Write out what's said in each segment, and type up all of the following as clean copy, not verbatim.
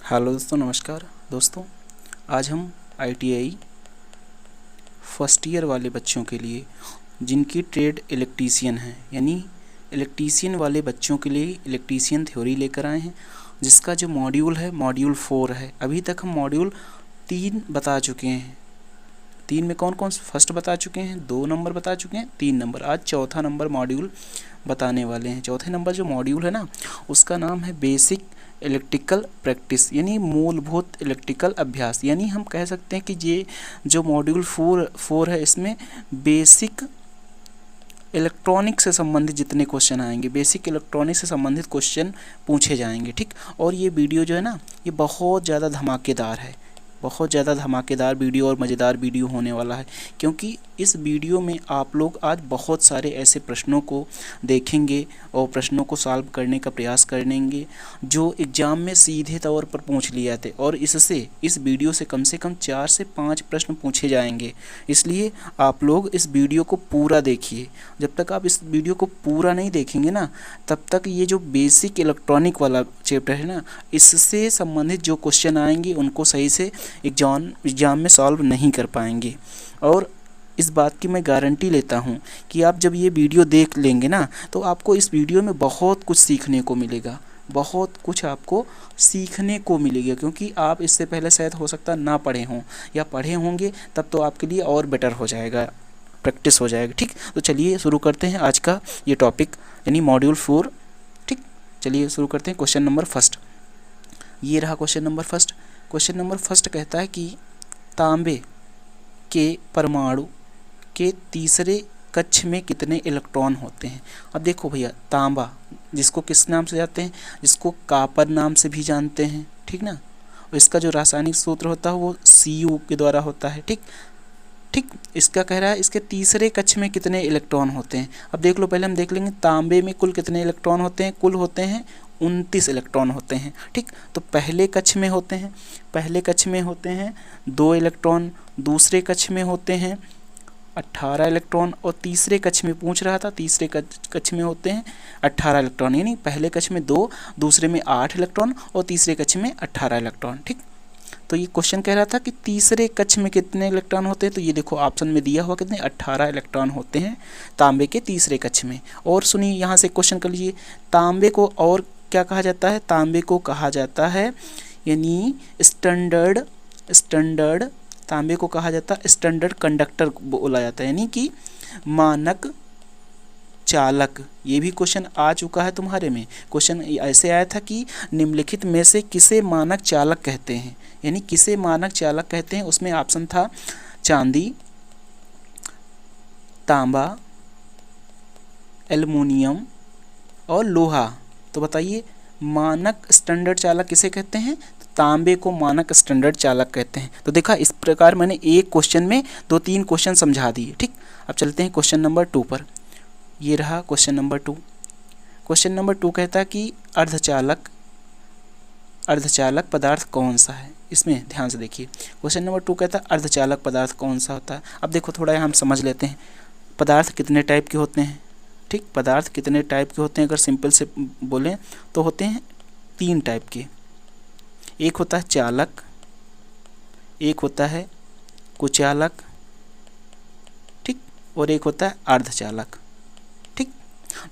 Hello दोस्तों, नमस्कार दोस्तों। आज हम आईटीआई फर्स्ट ईयर वाले बच्चों के लिए जिनकी ट्रेड इलेक्ट्रीशियन है, यानी इलेक्ट्रीशियन वाले बच्चों के लिए इलेक्ट्रीशियन थ्योरी लेकर आए हैं, जिसका जो मॉड्यूल है मॉड्यूल 4 है। अभी तक हम मॉड्यूल 3 बता चुके हैं। 3 में कौन कौन फर्स्ट बता चुके हैं, 2 नंबर बता चुके हैं, 3 नंबर। आज चौथा नंबर मॉड्यूल बताने वाले हैं। चौथे नंबर जो मॉड्यूल है ना, उसका नाम है बेसिक इलेक्ट्रिकल प्रैक्टिस, यानी मूलभूत इलेक्ट्रिकल अभ्यास। यानी हम कह सकते हैं कि ये जो मॉड्यूल 4 है, इसमें बेसिक इलेक्ट्रॉनिक से संबंधित जितने क्वेश्चन आएंगे, बेसिक इलेक्ट्रॉनिक से संबंधित क्वेश्चन पूछे जाएंगे, ठीक। और ये वीडियो जो है ना, ये बहुत ज़्यादा धमाकेदार है, बहुत ज़्यादा धमाकेदार वीडियो और मज़ेदार वीडियो होने वाला है, क्योंकि इस वीडियो में आप लोग आज बहुत सारे ऐसे प्रश्नों को देखेंगे और प्रश्नों को सॉल्व करने का प्रयास करेंगे जो एग्ज़ाम में सीधे तौर पर पूछ लिए जाते, और इस वीडियो से कम 4 से 5 प्रश्न पूछे जाएंगे। इसलिए आप लोग इस वीडियो को पूरा देखिए। जब तक आप इस वीडियो को पूरा नहीं देखेंगे ना, तब तक ये जो बेसिक इलेक्ट्रॉनिक वाला चैप्टर है ना, इससे संबंधित जो क्वेश्चन आएंगे उनको सही से एग्ज़ाम में सॉल्व नहीं कर पाएंगे। और इस बात की मैं गारंटी लेता हूँ कि आप जब ये वीडियो देख लेंगे ना, तो आपको इस वीडियो में बहुत कुछ सीखने को मिलेगा, बहुत कुछ आपको सीखने को मिलेगा, क्योंकि आप इससे पहले शायद हो सकता ना पढ़े हों, या पढ़े होंगे तब तो आपके लिए और बेटर हो जाएगा, प्रैक्टिस हो जाएगी, ठीक। तो चलिए शुरू करते हैं आज का ये टॉपिक, यानी मॉड्यूल 4, ठीक। चलिए शुरू करते हैं। क्वेश्चन नंबर फर्स्ट, ये रहा question number first. Question number first कहता है कि तांबे के परमाणु के तीसरे कक्ष में कितने इलेक्ट्रॉन होते हैं। अब देखो भैया, तांबा जिसको किस नाम से जानते हैं, जिसको कॉपर नाम से भी जानते हैं, ठीक ना। और इसका जो रासायनिक सूत्र होता है वो Cu के द्वारा होता है, ठीक। इसका कह रहा है इसके तीसरे कक्ष में कितने इलेक्ट्रॉन होते हैं। अब देख लो, पहले हम देख लेंगे तांबे में कुल कितने इलेक्ट्रॉन होते हैं। कुल होते हैं 29 इलेक्ट्रॉन होते हैं, ठीक। तो पहले कक्ष में होते हैं 2 इलेक्ट्रॉन, दूसरे कक्ष में होते हैं 18 इलेक्ट्रॉन, और तीसरे कक्ष में पूछ रहा था, तीसरे कक्ष में होते हैं 18 इलेक्ट्रॉन। यानी पहले कक्ष में 2, दूसरे में 8 इलेक्ट्रॉन और तीसरे कक्ष में 18 इलेक्ट्रॉन, ठीक। तो ये क्वेश्चन कह रहा था कि तीसरे कक्ष में कितने इलेक्ट्रॉन होते हैं, तो ये देखो ऑप्शन में दिया हुआ कितने, 18 इलेक्ट्रॉन होते हैं तांबे के तीसरे कक्ष में। और सुनिए, यहाँ से क्वेश्चन कर लीजिए, तांबे को और क्या कहा जाता है। तांबे को कहा जाता है, यानी स्टैंडर्ड तांबे को कहा जाता है स्टैंडर्ड कंडक्टर बोला जाता है, यानी कि मानक चालक। ये भी क्वेश्चन आ चुका है तुम्हारे में। क्वेश्चन ऐसे आया था कि निम्नलिखित में से किसे मानक चालक कहते हैं, यानी किसे मानक चालक कहते हैं। उसमें ऑप्शन था चांदी, तांबा, एल्युमिनियम और लोहा। तो बताइए, मानक स्टैंडर्ड चालक किसे कहते हैं। तांबे को मानक स्टैंडर्ड चालक कहते हैं। तो देखा, इस प्रकार मैंने एक क्वेश्चन में 2-3 क्वेश्चन समझा दिए, ठीक। अब चलते हैं क्वेश्चन नंबर 2 पर। ये रहा क्वेश्चन नंबर 2। क्वेश्चन नंबर 2 कहता है कि अर्धचालक पदार्थ कौन सा है। इसमें ध्यान से देखिए, क्वेश्चन नंबर 2 कहता है अर्धचालक पदार्थ कौन सा होता है। अब देखो, थोड़ा हम समझ लेते हैं पदार्थ कितने टाइप के होते हैं, ठीक। पदार्थ कितने टाइप के होते हैं, अगर सिंपल से बोलें तो होते हैं 3 टाइप के। एक होता है चालक, एक होता है कुचालक, ठीक, और एक होता है अर्धचालक, ठीक।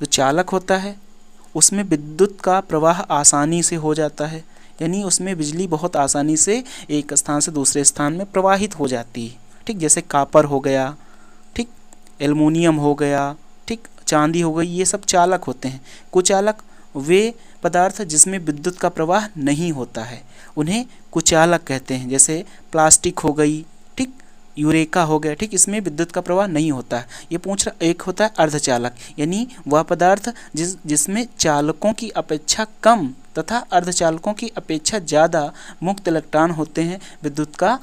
जो चालक होता है उसमें विद्युत का प्रवाह आसानी से हो जाता है, यानी उसमें बिजली बहुत आसानी से एक स्थान से दूसरे स्थान में प्रवाहित हो जाती है, ठीक। जैसे कॉपर हो गया, ठीक, एल्युमिनियम हो गया, ठीक, चांदी हो गई, ये सब चालक होते हैं। कुचालक वे पदार्थ जिसमें विद्युत का प्रवाह नहीं होता है, उन्हें कुचालक कहते हैं। जैसे प्लास्टिक हो गई, ठीक, यूरेका हो गया, ठीक, इसमें विद्युत का प्रवाह नहीं होता है। ये पूछ रहा। एक होता है अर्धचालक, यानी वह पदार्थ जिसमें चालकों की अपेक्षा कम तथा अर्धचालकों की अपेक्षा ज़्यादा मुक्त इलेक्ट्रॉन होते हैं, विद्युत का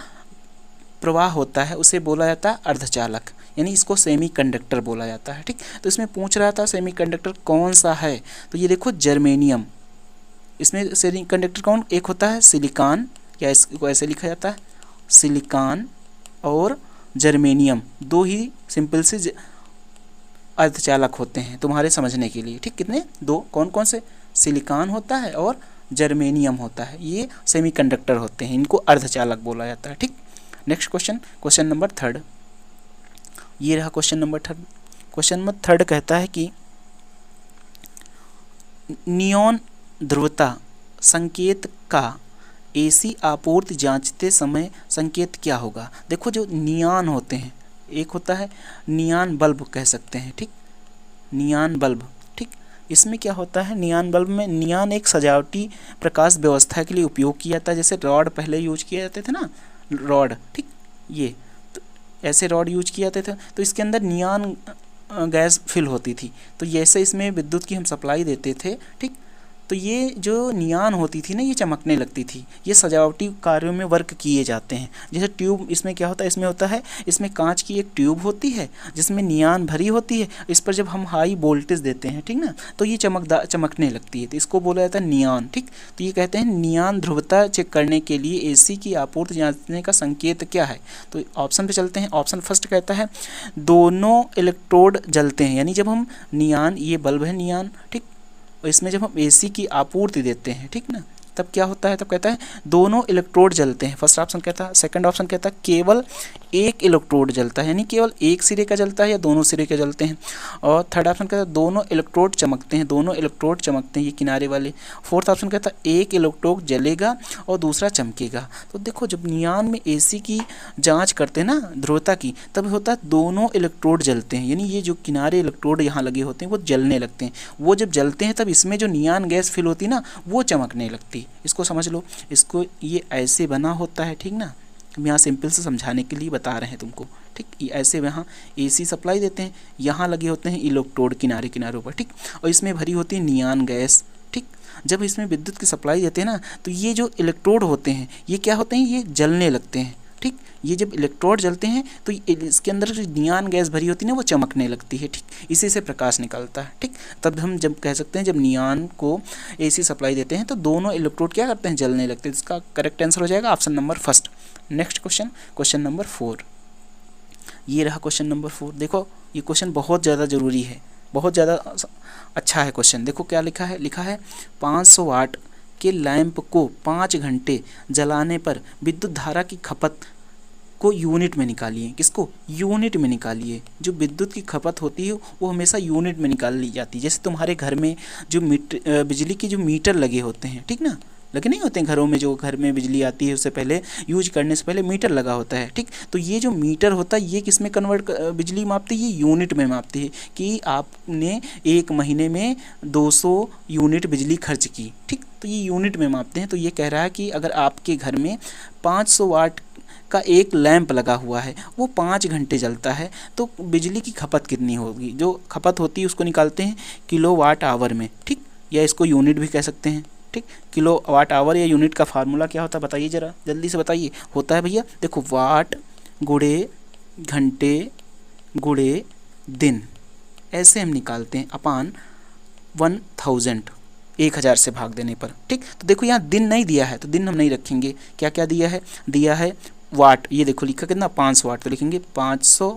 प्रवाह होता है, उसे बोला जाता है अर्धचालक, यानी इसको सेमीकंडक्टर बोला जाता है, ठीक। तो इसमें पूछ रहा था सेमीकंडक्टर कौन सा है, तो ये देखो जर्मेनियम। इसमें सेमीकंडक्टर कौन, एक होता है सिलिकॉन, या इसको ऐसे लिखा जाता है सिलिकॉन, और जर्मेनियम। 2 ही सिंपल से अर्धचालक होते हैं तुम्हारे समझने के लिए, ठीक। कितने, 2। कौन कौन से, सिलिकॉन होता है और जर्मेनियम होता है, ये सेमीकंडक्टर होते हैं, इनको अर्धचालक बोला जाता है। ठीक, next question, question number third, ये रहा question number third. Question number third कहता है कि नियॉन ध्रुवता संकेत का एसी आपूर्ति जांचते समय संकेत क्या होगा। देखो जो नियॉन होते हैं, एक होता है नियॉन बल्ब कह सकते हैं, ठीक, नियॉन बल्ब, ठीक, इसमें क्या होता है, नियॉन बल्ब में नियॉन एक सजावटी प्रकाश व्यवस्था के लिए उपयोग किया जाता है। जैसे रॉड पहले यूज किए जाते थे ना, रॉड, ठीक, ये तो ऐसे रॉड यूज किए जाते थे, तो इसके अंदर नियॉन गैस फिल होती थी, तो जैसे इसमें विद्युत की हम सप्लाई देते थे, ठीक, तो ये जो नियॉन होती थी ना, ये चमकने लगती थी। ये सजावटी कार्यों में वर्क किए जाते हैं। जैसे ट्यूब, इसमें क्या होता है, इसमें होता है, इसमें कांच की एक ट्यूब होती है जिसमें नियॉन भरी होती है, इस पर जब हम हाई वोल्टेज देते हैं, ठीक ना, तो ये चमकने लगती है, तो इसको बोला जाता है नियॉन। ठीक, तो ये कहते हैं नियॉन ध्रुवता चेक करने के लिए एसी की आपूर्ति जांचने का संकेत क्या है। तो ऑप्शन पे चलते हैं। ऑप्शन फर्स्ट कहता है दोनों इलेक्ट्रोड जलते हैं, यानी जब हम नियॉन, ये बल्ब है नियॉन, ठीक, और इसमें जब हम एसी की आपूर्ति देते हैं, ठीक ना, तब क्या होता है, तब कहता है दोनों इलेक्ट्रोड जलते हैं। फर्स्ट ऑप्शन कहता है। सेकंड ऑप्शन कहता है केवल एक इलेक्ट्रोड जलता है, यानी केवल एक सिरे का जलता है या दोनों सिरे के जलते हैं। और थर्ड ऑप्शन कहता है दोनों इलेक्ट्रोड चमकते हैं, दोनों इलेक्ट्रोड चमकते हैं, ये किनारे वाले। फोर्थ ऑप्शन कहता है एक इलेक्ट्रोड जलेगा और दूसरा चमकेगा। तो देखो जब नियॉन में एसी की जाँच करते हैं ना ध्रुवता की, तब होता है दोनों इलेक्ट्रोड जलते हैं, यानी ये जो किनारे इलेक्ट्रोड यहाँ लगे होते हैं वो जलने लगते हैं। वो जब जलते हैं तब इसमें जो नियॉन गैस फिल होती है ना, वो चमकने लगती है। इसको समझ लो, इसको ये ऐसे बना होता है, ठीक ना, हम यहाँ सिंपल से समझाने के लिए बता रहे हैं तुमको, ठीक, ये ऐसे यहाँ एसी सप्लाई देते हैं, यहाँ लगे होते हैं इलेक्ट्रोड किनारे किनारों पर, ठीक, और इसमें भरी होती है नियॉन गैस, ठीक। जब इसमें विद्युत की सप्लाई देते हैं ना, तो ये जो इलेक्ट्रोड होते हैं ये क्या होते हैं, ये जलने लगते हैं, ठीक। ये जब इलेक्ट्रोड जलते हैं तो इसके अंदर जो नियॉन गैस भरी होती है ना, वो चमकने लगती है, ठीक, इसी से प्रकाश निकलता है, ठीक। तब हम जब कह सकते हैं जब नियॉन को एसी सप्लाई देते हैं तो दोनों इलेक्ट्रोड क्या करते हैं, जलने लगते हैं। इसका करेक्ट आंसर हो जाएगा option number first. Next question, question number 4, ये रहा क्वेश्चन नंबर 4। देखो ये क्वेश्चन बहुत ज़्यादा ज़रूरी है, बहुत ज़्यादा अच्छा है क्वेश्चन। देखो क्या लिखा है, लिखा है 500 वाट के लैंप को 5 घंटे जलाने पर विद्युत धारा की खपत को यूनिट में निकालिए। किसको, यूनिट में निकालिए। जो विद्युत की खपत होती है वो हमेशा यूनिट में निकाल ली जाती है। जैसे तुम्हारे घर में जो बिजली के जो मीटर लगे होते हैं, ठीक ना, लगे नहीं होते हैं घरों में, जो घर में बिजली आती है उससे पहले, यूज करने से पहले मीटर लगा होता है, ठीक। तो ये जो मीटर होता है ये किस में कन्वर्ट बिजली मापती है, ये यूनिट में मापती है कि आपने एक महीने में 200 यूनिट बिजली खर्च की, ठीक, तो ये यूनिट में मापते हैं। तो ये कह रहा है कि अगर आपके घर में 500 वाट का एक लैंप लगा हुआ है, वो 5 घंटे जलता है, तो बिजली की खपत कितनी होगी। जो खपत होती है उसको निकालते हैं किलो वाट आवर में, ठीक, या इसको यूनिट भी कह सकते हैं, ठीक। किलो वाट आवर या यूनिट का फार्मूला क्या होता है बताइए ज़रा, जल्दी से बताइए। होता है भैया, देखो वाट गुणे घंटे गुणे दिन, ऐसे हम निकालते हैं अपान 1000, 1000 से भाग देने पर, ठीक। तो देखो यहाँ दिन नहीं दिया है तो दिन हम नहीं रखेंगे, क्या क्या दिया है, दिया है वाट, ये देखो लिखा कितना 500 वाट, तो लिखेंगे 500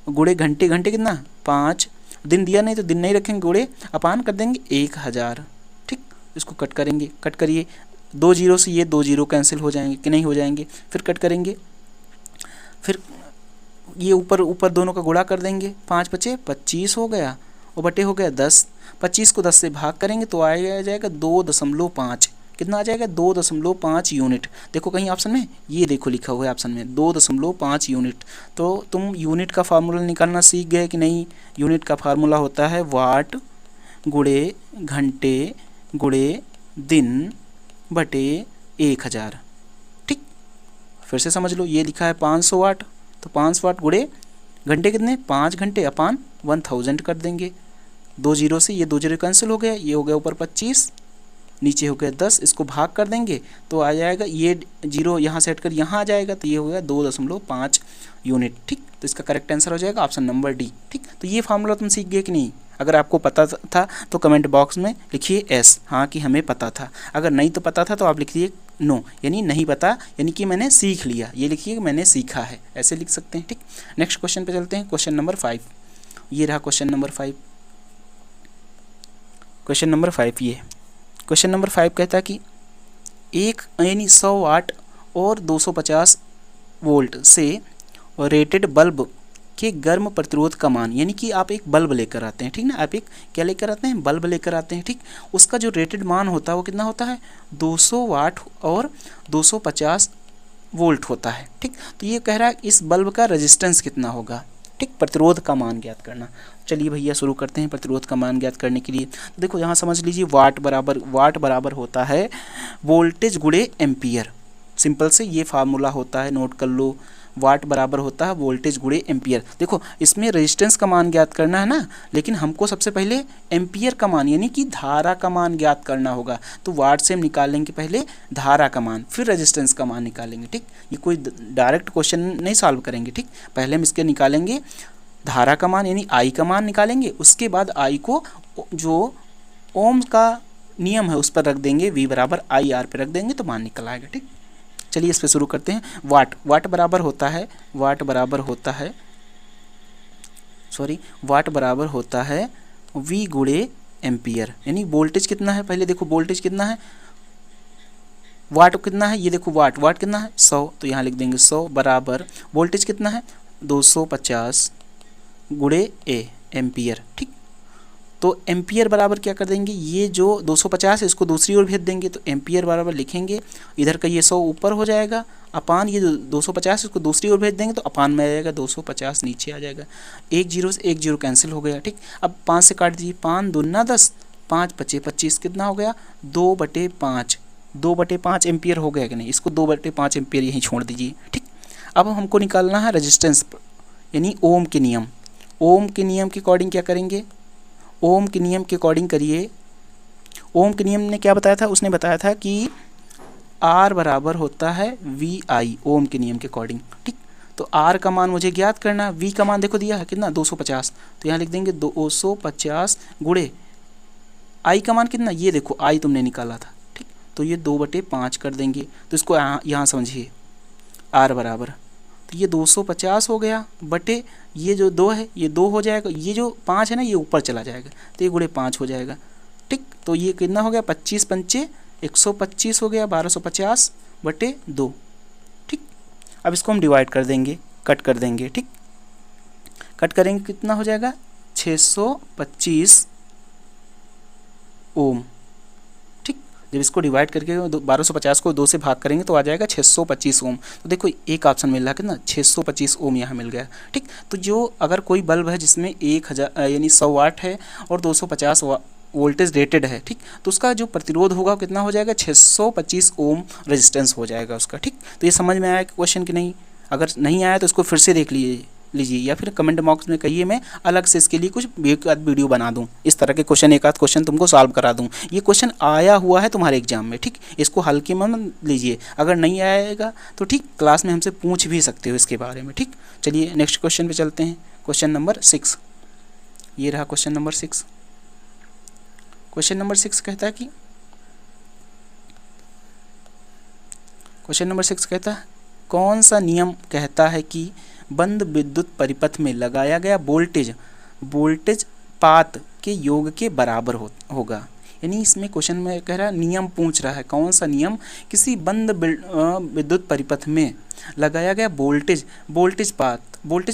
गुणे घंटे, घंटे कितना 5, दिन दिया नहीं तो दिन नहीं रखेंगे, गुणे अपान कर देंगे 1000, ठीक। इसको कट करेंगे, कट करिए, 2 जीरो से ये 2 जीरो कैंसिल हो जाएंगे कि नहीं हो जाएंगे, फिर कट करेंगे, फिर ये ऊपर ऊपर दोनों का गुणा कर देंगे, 5 बचे 25 हो गया और बटे हो गया 10, 25 को 10 से भाग करेंगे तो आ जाएगा 2.5, कितना आ जाएगा 2.5 यूनिट। देखो कहीं ऑप्शन में, ये देखो लिखा हुआ है ऑप्शन में 2.5 यूनिट। तो तुम यूनिट का फार्मूला निकालना सीख गए कि नहीं। यूनिट का फार्मूला होता है वाट गुणे घंटे गुणे दिन बटे 1000, ठीक। फिर से समझ लो, ये लिखा है 500 वाट, तो 500 वाट गुणे घंटे कितने 5 घंटे अपान 1000 कर देंगे, 2 जीरो से ये 2 जीरो कैंसिल हो गया, ये हो गया ऊपर 25, नीचे हो गया 10, इसको भाग कर देंगे तो आ जाएगा, ये जीरो यहाँ से हटकर यहाँ आ जाएगा, तो ये हो गया 2.5 यूनिट, ठीक। तो इसका करेक्ट आंसर हो जाएगा ऑप्शन नंबर डी, ठीक। तो ये फार्मूला तुम सीख गए कि नहीं। अगर आपको पता था तो कमेंट बॉक्स में लिखिए एस, हाँ कि हमें पता था। अगर नहीं तो पता था तो आप लिखिए नो, यानी नहीं पता, यानी कि मैंने सीख लिया, ये लिखिए कि मैंने सीखा है, ऐसे लिख सकते हैं, ठीक। नेक्स्ट क्वेश्चन पे चलते हैं, क्वेश्चन नंबर 5, ये रहा क्वेश्चन नंबर 5। क्वेश्चन नंबर 5 ये क्वेश्चन नंबर 5 कहता है कि एक यानी 100 वाट और 250 वोल्ट से रेटेड बल्ब के गर्म प्रतिरोध का मान, यानी कि आप एक बल्ब लेकर आते हैं, ठीक ना, आप एक क्या लेकर आते हैं, बल्ब लेकर आते हैं, ठीक। उसका जो रेटेड मान होता है वो कितना होता है, 200 वाट और 250 वोल्ट होता है, ठीक। तो ये कह रहा है इस बल्ब का रेजिस्टेंस कितना होगा, ठीक, प्रतिरोध का मान ज्ञात करना। चलिए भैया शुरू करते हैं प्रतिरोध का मान ज्ञात करने के लिए। तो देखो यहाँ समझ लीजिए वाट बराबर होता है वोल्टेज गुणे एम्पियर। सिंपल से ये फार्मूला होता है, नोट कर लो, वाट बराबर होता है वोल्टेज गुणे एम्पियर। देखो इसमें रेजिस्टेंस का मान ज्ञात करना है ना, लेकिन हमको सबसे पहले एम्पियर का मान यानी कि धारा का मान ज्ञात करना होगा। तो वाट से हम निकालेंगे पहले धारा का मान, फिर रेजिस्टेंस का मान निकालेंगे, ठीक। ये कोई डायरेक्ट क्वेश्चन नहीं सॉल्व करेंगे, ठीक। पहले हम इसके निकालेंगे धारा का मान यानी आई का मान निकालेंगे, उसके बाद आई को जो ओम का नियम है उस पर रख देंगे, वी बराबर आई आर पर रख देंगे तो मान निकल आएगा, ठीक। चलिए इस पे शुरू करते हैं। वाट बराबर होता है वी गुणे एम्पियर, यानी वोल्टेज कितना है, पहले देखो वोल्टेज कितना है, वाट कितना है, ये देखो वाट कितना है 100, तो यहाँ लिख देंगे 100 बराबर वोल्टेज कितना है 250 गुणे एम्पियर, ठीक। तो एम्पियर बराबर क्या कर देंगे, ये जो 250 है इसको दूसरी ओर भेज देंगे, तो एम्पियर बराबर लिखेंगे, इधर का ये 100 ऊपर हो जाएगा, अपान ये जो 250 इसको दूसरी ओर भेज देंगे तो अपान में आ जाएगा 250 नीचे आ जाएगा, एक जीरो से एक जीरो कैंसिल हो गया, ठीक। अब 5 से काट दीजिए, 5 दूना 10, 5 पचे 25, कितना हो गया 2/5 एम्पियर हो गया कि नहीं, इसको 2/5 एम्पियर यहीं छोड़ दीजिए, ठीक। अब हमको निकालना है रेजिस्टेंस यानी ओम के नियम के अकॉर्डिंग क्या करेंगे, ओम के नियम के अकॉर्डिंग करिए। ओम के नियम ने क्या बताया था, उसने बताया था कि R बराबर होता है वी आई, ओम के नियम के अकॉर्डिंग, ठीक। तो R का मान मुझे ज्ञात करना, V का मान देखो दिया है कितना 250, तो यहाँ लिख देंगे 250 गुणे I का मान कितना, ये देखो I तुमने निकाला था, ठीक। तो ये 2/5 कर देंगे, तो इसको यहाँ समझिए R बराबर, तो ये 250 हो गया बटे ये जो 2 है ये 2 हो जाएगा, ये जो 5 है ना ये ऊपर चला जाएगा, तो ये गुणे 5 हो जाएगा, ठीक। तो ये कितना हो गया 25 पंचे 125 हो गया 1250 बटे 2, ठीक। अब इसको हम डिवाइड कर देंगे, कट कर देंगे, ठीक। कट करेंगे कितना हो जाएगा 625 ओम, ठीक। जब इसको डिवाइड करके 1250 को 2 से भाग करेंगे तो आ जाएगा 625 ओम। तो देखो एक ऑप्शन मिल रहा है कितना 625 ओम यहाँ मिल गया, ठीक। तो जो अगर कोई बल्ब है जिसमें 1000 यानी 100 वाट है और 250 वोल्टेज रेटेड है, ठीक, तो उसका जो प्रतिरोध होगा कितना हो जाएगा 625 ओम रेजिस्टेंस हो जाएगा उसका, ठीक। तो ये समझ में आया क्वेश्चन कि नहीं, अगर नहीं आया तो इसको फिर से देख लीजिए या फिर कमेंट बॉक्स में कहिए, मैं अलग से इसके लिए कुछ वीडियो बना दूं, इस तरह के क्वेश्चन एक आध क्वेश्चन तुमको सॉल्व करा दूं। ये क्वेश्चन आया हुआ है तुम्हारे एग्जाम में, ठीक, इसको हल्के में मत लीजिए, अगर नहीं आएगा तो ठीक क्लास में हमसे पूछ भी सकते हो इसके बारे में, ठीक। चलिए नेक्स्ट क्वेश्चन पे चलते हैं, क्वेश्चन नंबर 6, ये रहा क्वेश्चन नंबर 6। क्वेश्चन नंबर 6 कहता है कि कौन सा नियम कहता है कि बंद विद्युत परिपथ में लगाया गया वोल्टेज पात के योग के बराबर होगा। यानी इसमें क्वेश्चन में कह रहा है नियम पूछ रहा है, कौन सा नियम किसी बंद विद्युत परिपथ में लगाया गया वोल्टेज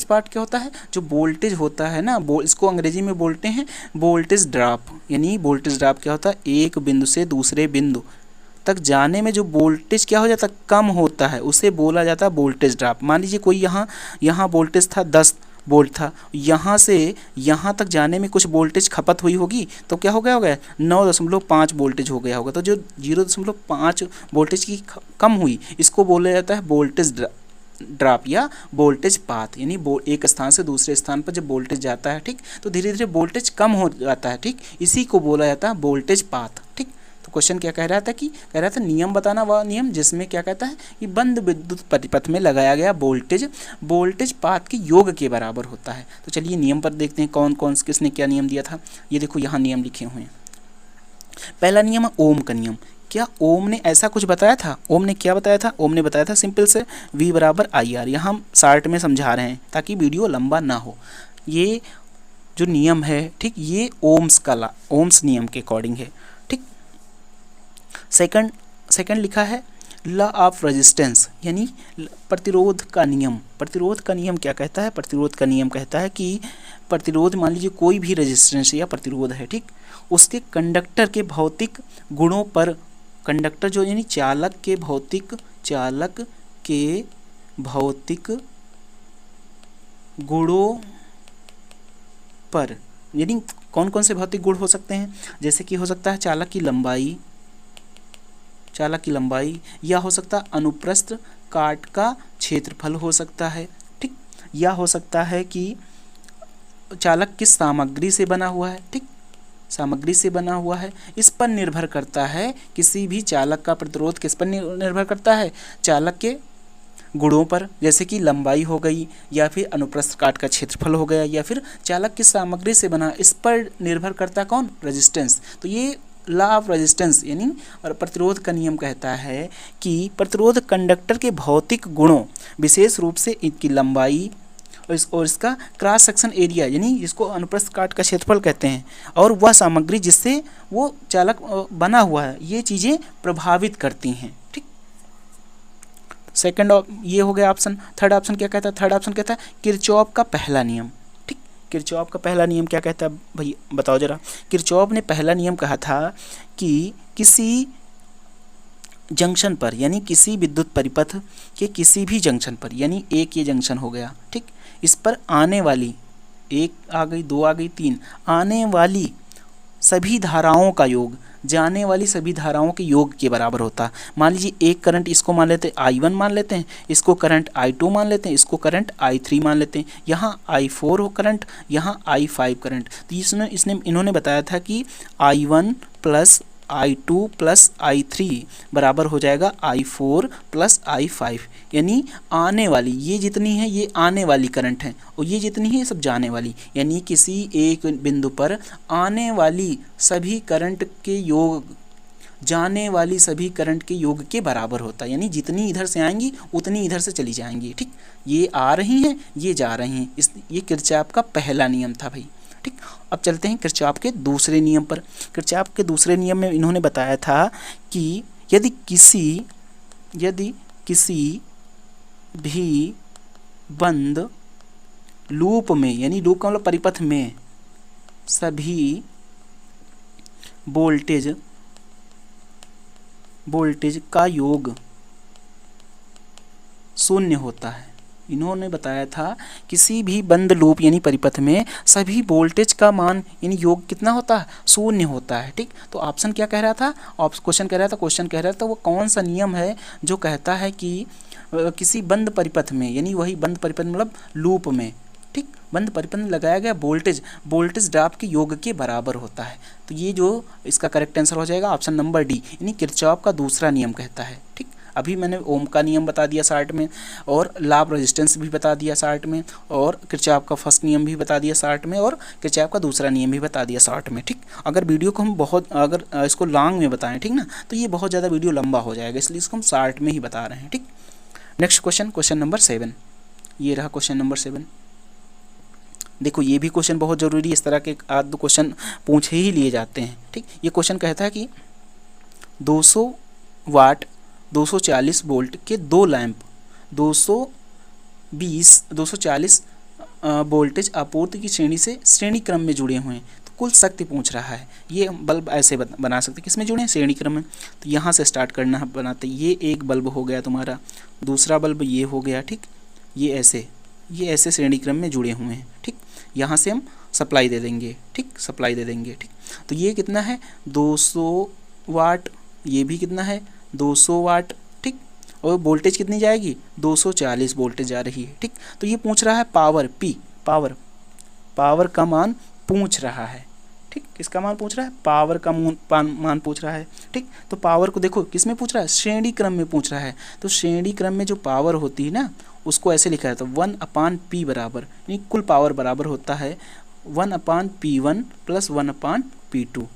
पात क्या होता है, जो वोल्टेज होता है ना, इसको अंग्रेजी में बोलते हैं वोल्टेज ड्रॉप। यानी वोल्टेज ड्रॉप क्या होता है, एक बिंदु से दूसरे बिंदु तक जाने में जो वोल्टेज क्या हो जाता है कम होता है, उसे बोला जाता है वोल्टेज ड्रॉप। मान लीजिए कोई यहाँ वोल्टेज था 10 वोल्ट था, यहाँ से यहाँ तक जाने में कुछ वोल्टेज खपत हुई होगी, तो क्या हो गया होगा 9.5 वोल्टेज हो गया होगा। तो जो 0.5 वोल्टेज की कम हुई इसको बोला जाता है वोल्टेज ड्रॉप या वोल्टेज पाथ। यानी एक स्थान से दूसरे स्थान पर जब वोल्टेज जाता है, ठीक, तो धीरे धीरे वोल्टेज कम हो जाता है, ठीक, इसी को बोला जाता है वोल्टेज पाथ, ठीक। तो क्वेश्चन क्या कह रहा था नियम बताना, वह नियम जिसमें क्या कहता है कि बंद विद्युत परिपथ में लगाया गया वोल्टेज पाथ के योग के बराबर होता है। तो चलिए नियम पर देखते हैं कौन कौन किसने क्या नियम दिया था। ये देखो यहाँ नियम लिखे हुए हैं। पहला नियम है ओम का नियम। क्या ओम ने ऐसा कुछ बताया था? ओम ने क्या बताया था? ओम ने बताया था सिंपल से V बराबर IR। यहाँ हम शार्ट में समझा रहे हैं ताकि वीडियो लंबा ना हो। ये जो नियम है, ठीक, ये ओम्स नियम के अकॉर्डिंग है, ठीक। सेकंड सेकंड लिखा है लॉ ऑफ रेजिस्टेंस, यानी प्रतिरोध का नियम। प्रतिरोध का नियम क्या कहता है? प्रतिरोध का नियम कहता है कि प्रतिरोध, मान लीजिए कोई भी रेजिस्टेंस या प्रतिरोध है, ठीक, उसके कंडक्टर के भौतिक गुणों पर, कंडक्टर जो यानी चालक के भौतिक गुणों पर, यानी कौन कौन से भौतिक गुण हो सकते हैं? जैसे कि हो सकता है चालक की लंबाई, या हो सकता है अनुप्रस्थ काट का क्षेत्रफल हो सकता है, ठीक, या हो सकता है कि चालक किस सामग्री से बना हुआ है, ठीक, सामग्री से बना हुआ है। इस पर निर्भर करता है, किसी भी चालक का प्रतिरोध किस पर निर्भर करता है? चालक के गुणों पर, जैसे कि लंबाई हो गई, या फिर अनुप्रस्थ काट का क्षेत्रफल हो गया, या फिर चालक किस सामग्री से बना, इस पर निर्भर करता है कौन? रेजिस्टेंस। तो ये लॉ ऑफ रेजिस्टेंस यानी और प्रतिरोध का नियम कहता है कि प्रतिरोध कंडक्टर के भौतिक गुणों, विशेष रूप से इनकी लंबाई और इसका क्रॉस सेक्शन एरिया, यानी इसको अनुप्रस्थ काट का क्षेत्रफल कहते हैं, और वह सामग्री जिससे वो चालक बना हुआ है, ये चीज़ें प्रभावित करती हैं, ठीक। सेकंड ये हो गया ऑप्शन। थर्ड ऑप्शन क्या कहता है? थर्ड ऑप्शन कहता है किरचॉफ का पहला नियम, ठीक। किरचॉफ का पहला नियम क्या कहता है भाई, बताओ जरा। किरचॉफ ने पहला नियम कहा था कि किसी जंक्शन पर, यानी किसी विद्युत परिपथ के किसी भी जंक्शन पर, यानी एक ये जंक्शन हो गया, ठीक, इस पर आने वाली, एक आ गई, दो आ गई, तीन, आने वाली सभी धाराओं का योग जाने वाली सभी धाराओं के योग के बराबर होता है। मान लीजिए एक करंट, इसको मान लेते हैं I1 मान लेते हैं, इसको करंट I2 मान लेते हैं, इसको करंट I3 मान लेते हैं, यहाँ I4 हो करंट, यहाँ I5 करंट। तो इन्होंने बताया था कि I1 plus I2 plus I3 बराबर हो जाएगा I4 प्लस I5, यानी आने वाली ये जितनी है ये आने वाली करंट है, और ये जितनी है ये सब जाने वाली, यानी किसी एक बिंदु पर आने वाली सभी करंट के योग जाने वाली सभी करंट के योग के बराबर होता है, यानी जितनी इधर से आएंगी उतनी इधर से चली जाएंगी, ठीक। ये आ रही हैं, ये जा रही हैं, ये किरचॉफ का पहला नियम था भाई, ठीक। अब चलते हैं किरचॉफ के दूसरे नियम पर। किरचॉफ के दूसरे नियम में इन्होंने बताया था कि यदि किसी भी बंद लूप में, यानी लूप का मतलब परिपथ में, सभी वोल्टेज का योग शून्य होता है। इन्होंने बताया था किसी भी बंद लूप यानी परिपथ में सभी वोल्टेज का मान यानी योग कितना होता है? शून्य होता है, ठीक। तो ऑप्शन क्या कह रहा था? क्वेश्चन कह रहा था वो कौन सा नियम है जो कहता है कि किसी बंद परिपथ में, यानी वही बंद परिपथ मतलब लूप में, ठीक, बंद परिपथ में लगाया गया वोल्टेज ड्रॉप के योग के बराबर होता है। तो ये जो इसका करेक्ट आंसर हो जाएगा ऑप्शन नंबर डी, यानी किरचॉफ का दूसरा नियम कहता है, ठीक। अभी मैंने ओम का नियम बता दिया शार्ट में, और लॉ ऑफ रेजिस्टेंस भी बता दिया शार्ट में, और किरचॉफ का फर्स्ट नियम भी बता दिया शार्ट में, और किरचॉफ का दूसरा नियम भी बता दिया शार्ट में, ठीक। अगर वीडियो को हम अगर इसको लॉन्ग में बताएं, ठीक ना, तो ये बहुत ज़्यादा वीडियो लंबा हो जाएगा, इसलिए इसको हम शार्ट में ही बता रहे हैं, ठीक। नेक्स्ट क्वेश्चन नंबर 7, ये रहा क्वेश्चन नंबर 7। देखो ये भी क्वेश्चन बहुत ज़रूरी है, इस तरह के आध दो क्वेश्चन पूछे ही लिए जाते हैं, ठीक। ये क्वेश्चन कहता है कि 200 वाट 240 वोल्ट के दो लैंप 240 वोल्टेज आपूर्ति की श्रेणी क्रम में जुड़े हुए हैं, तो कुल शक्ति पूछ रहा है। ये बल्ब ऐसे बना सकते हैं, किसमें जुड़े हैं? श्रेणी क्रम में। तो यहाँ से स्टार्ट करना है बनाते, ये एक बल्ब हो गया तुम्हारा, दूसरा बल्ब ये हो गया, ठीक। ये ऐसे श्रेणी क्रम में जुड़े हुए हैं, ठीक। यहाँ से हम सप्लाई दे देंगे, ठीक, सप्लाई दे देंगे, ठीक। तो ये कितना है? 200 वाट, ये भी कितना है? 200 वाट, ठीक। और वोल्टेज कितनी जाएगी? 240 वोल्टेज जा रही है, ठीक। तो ये पूछ रहा है पावर पी, पावर का मान पूछ रहा है, ठीक। किसका मान पूछ रहा है? पावर का मान पूछ रहा है, ठीक। तो पावर को देखो किस में पूछ रहा है? श्रेणी क्रम में पूछ रहा है। तो श्रेणी क्रम में जो पावर होती है ना, उसको ऐसे लिखा है, तो 1/P बराबर, यानी कुल पावर बराबर होता है 1/P1 प्लस 1/P2,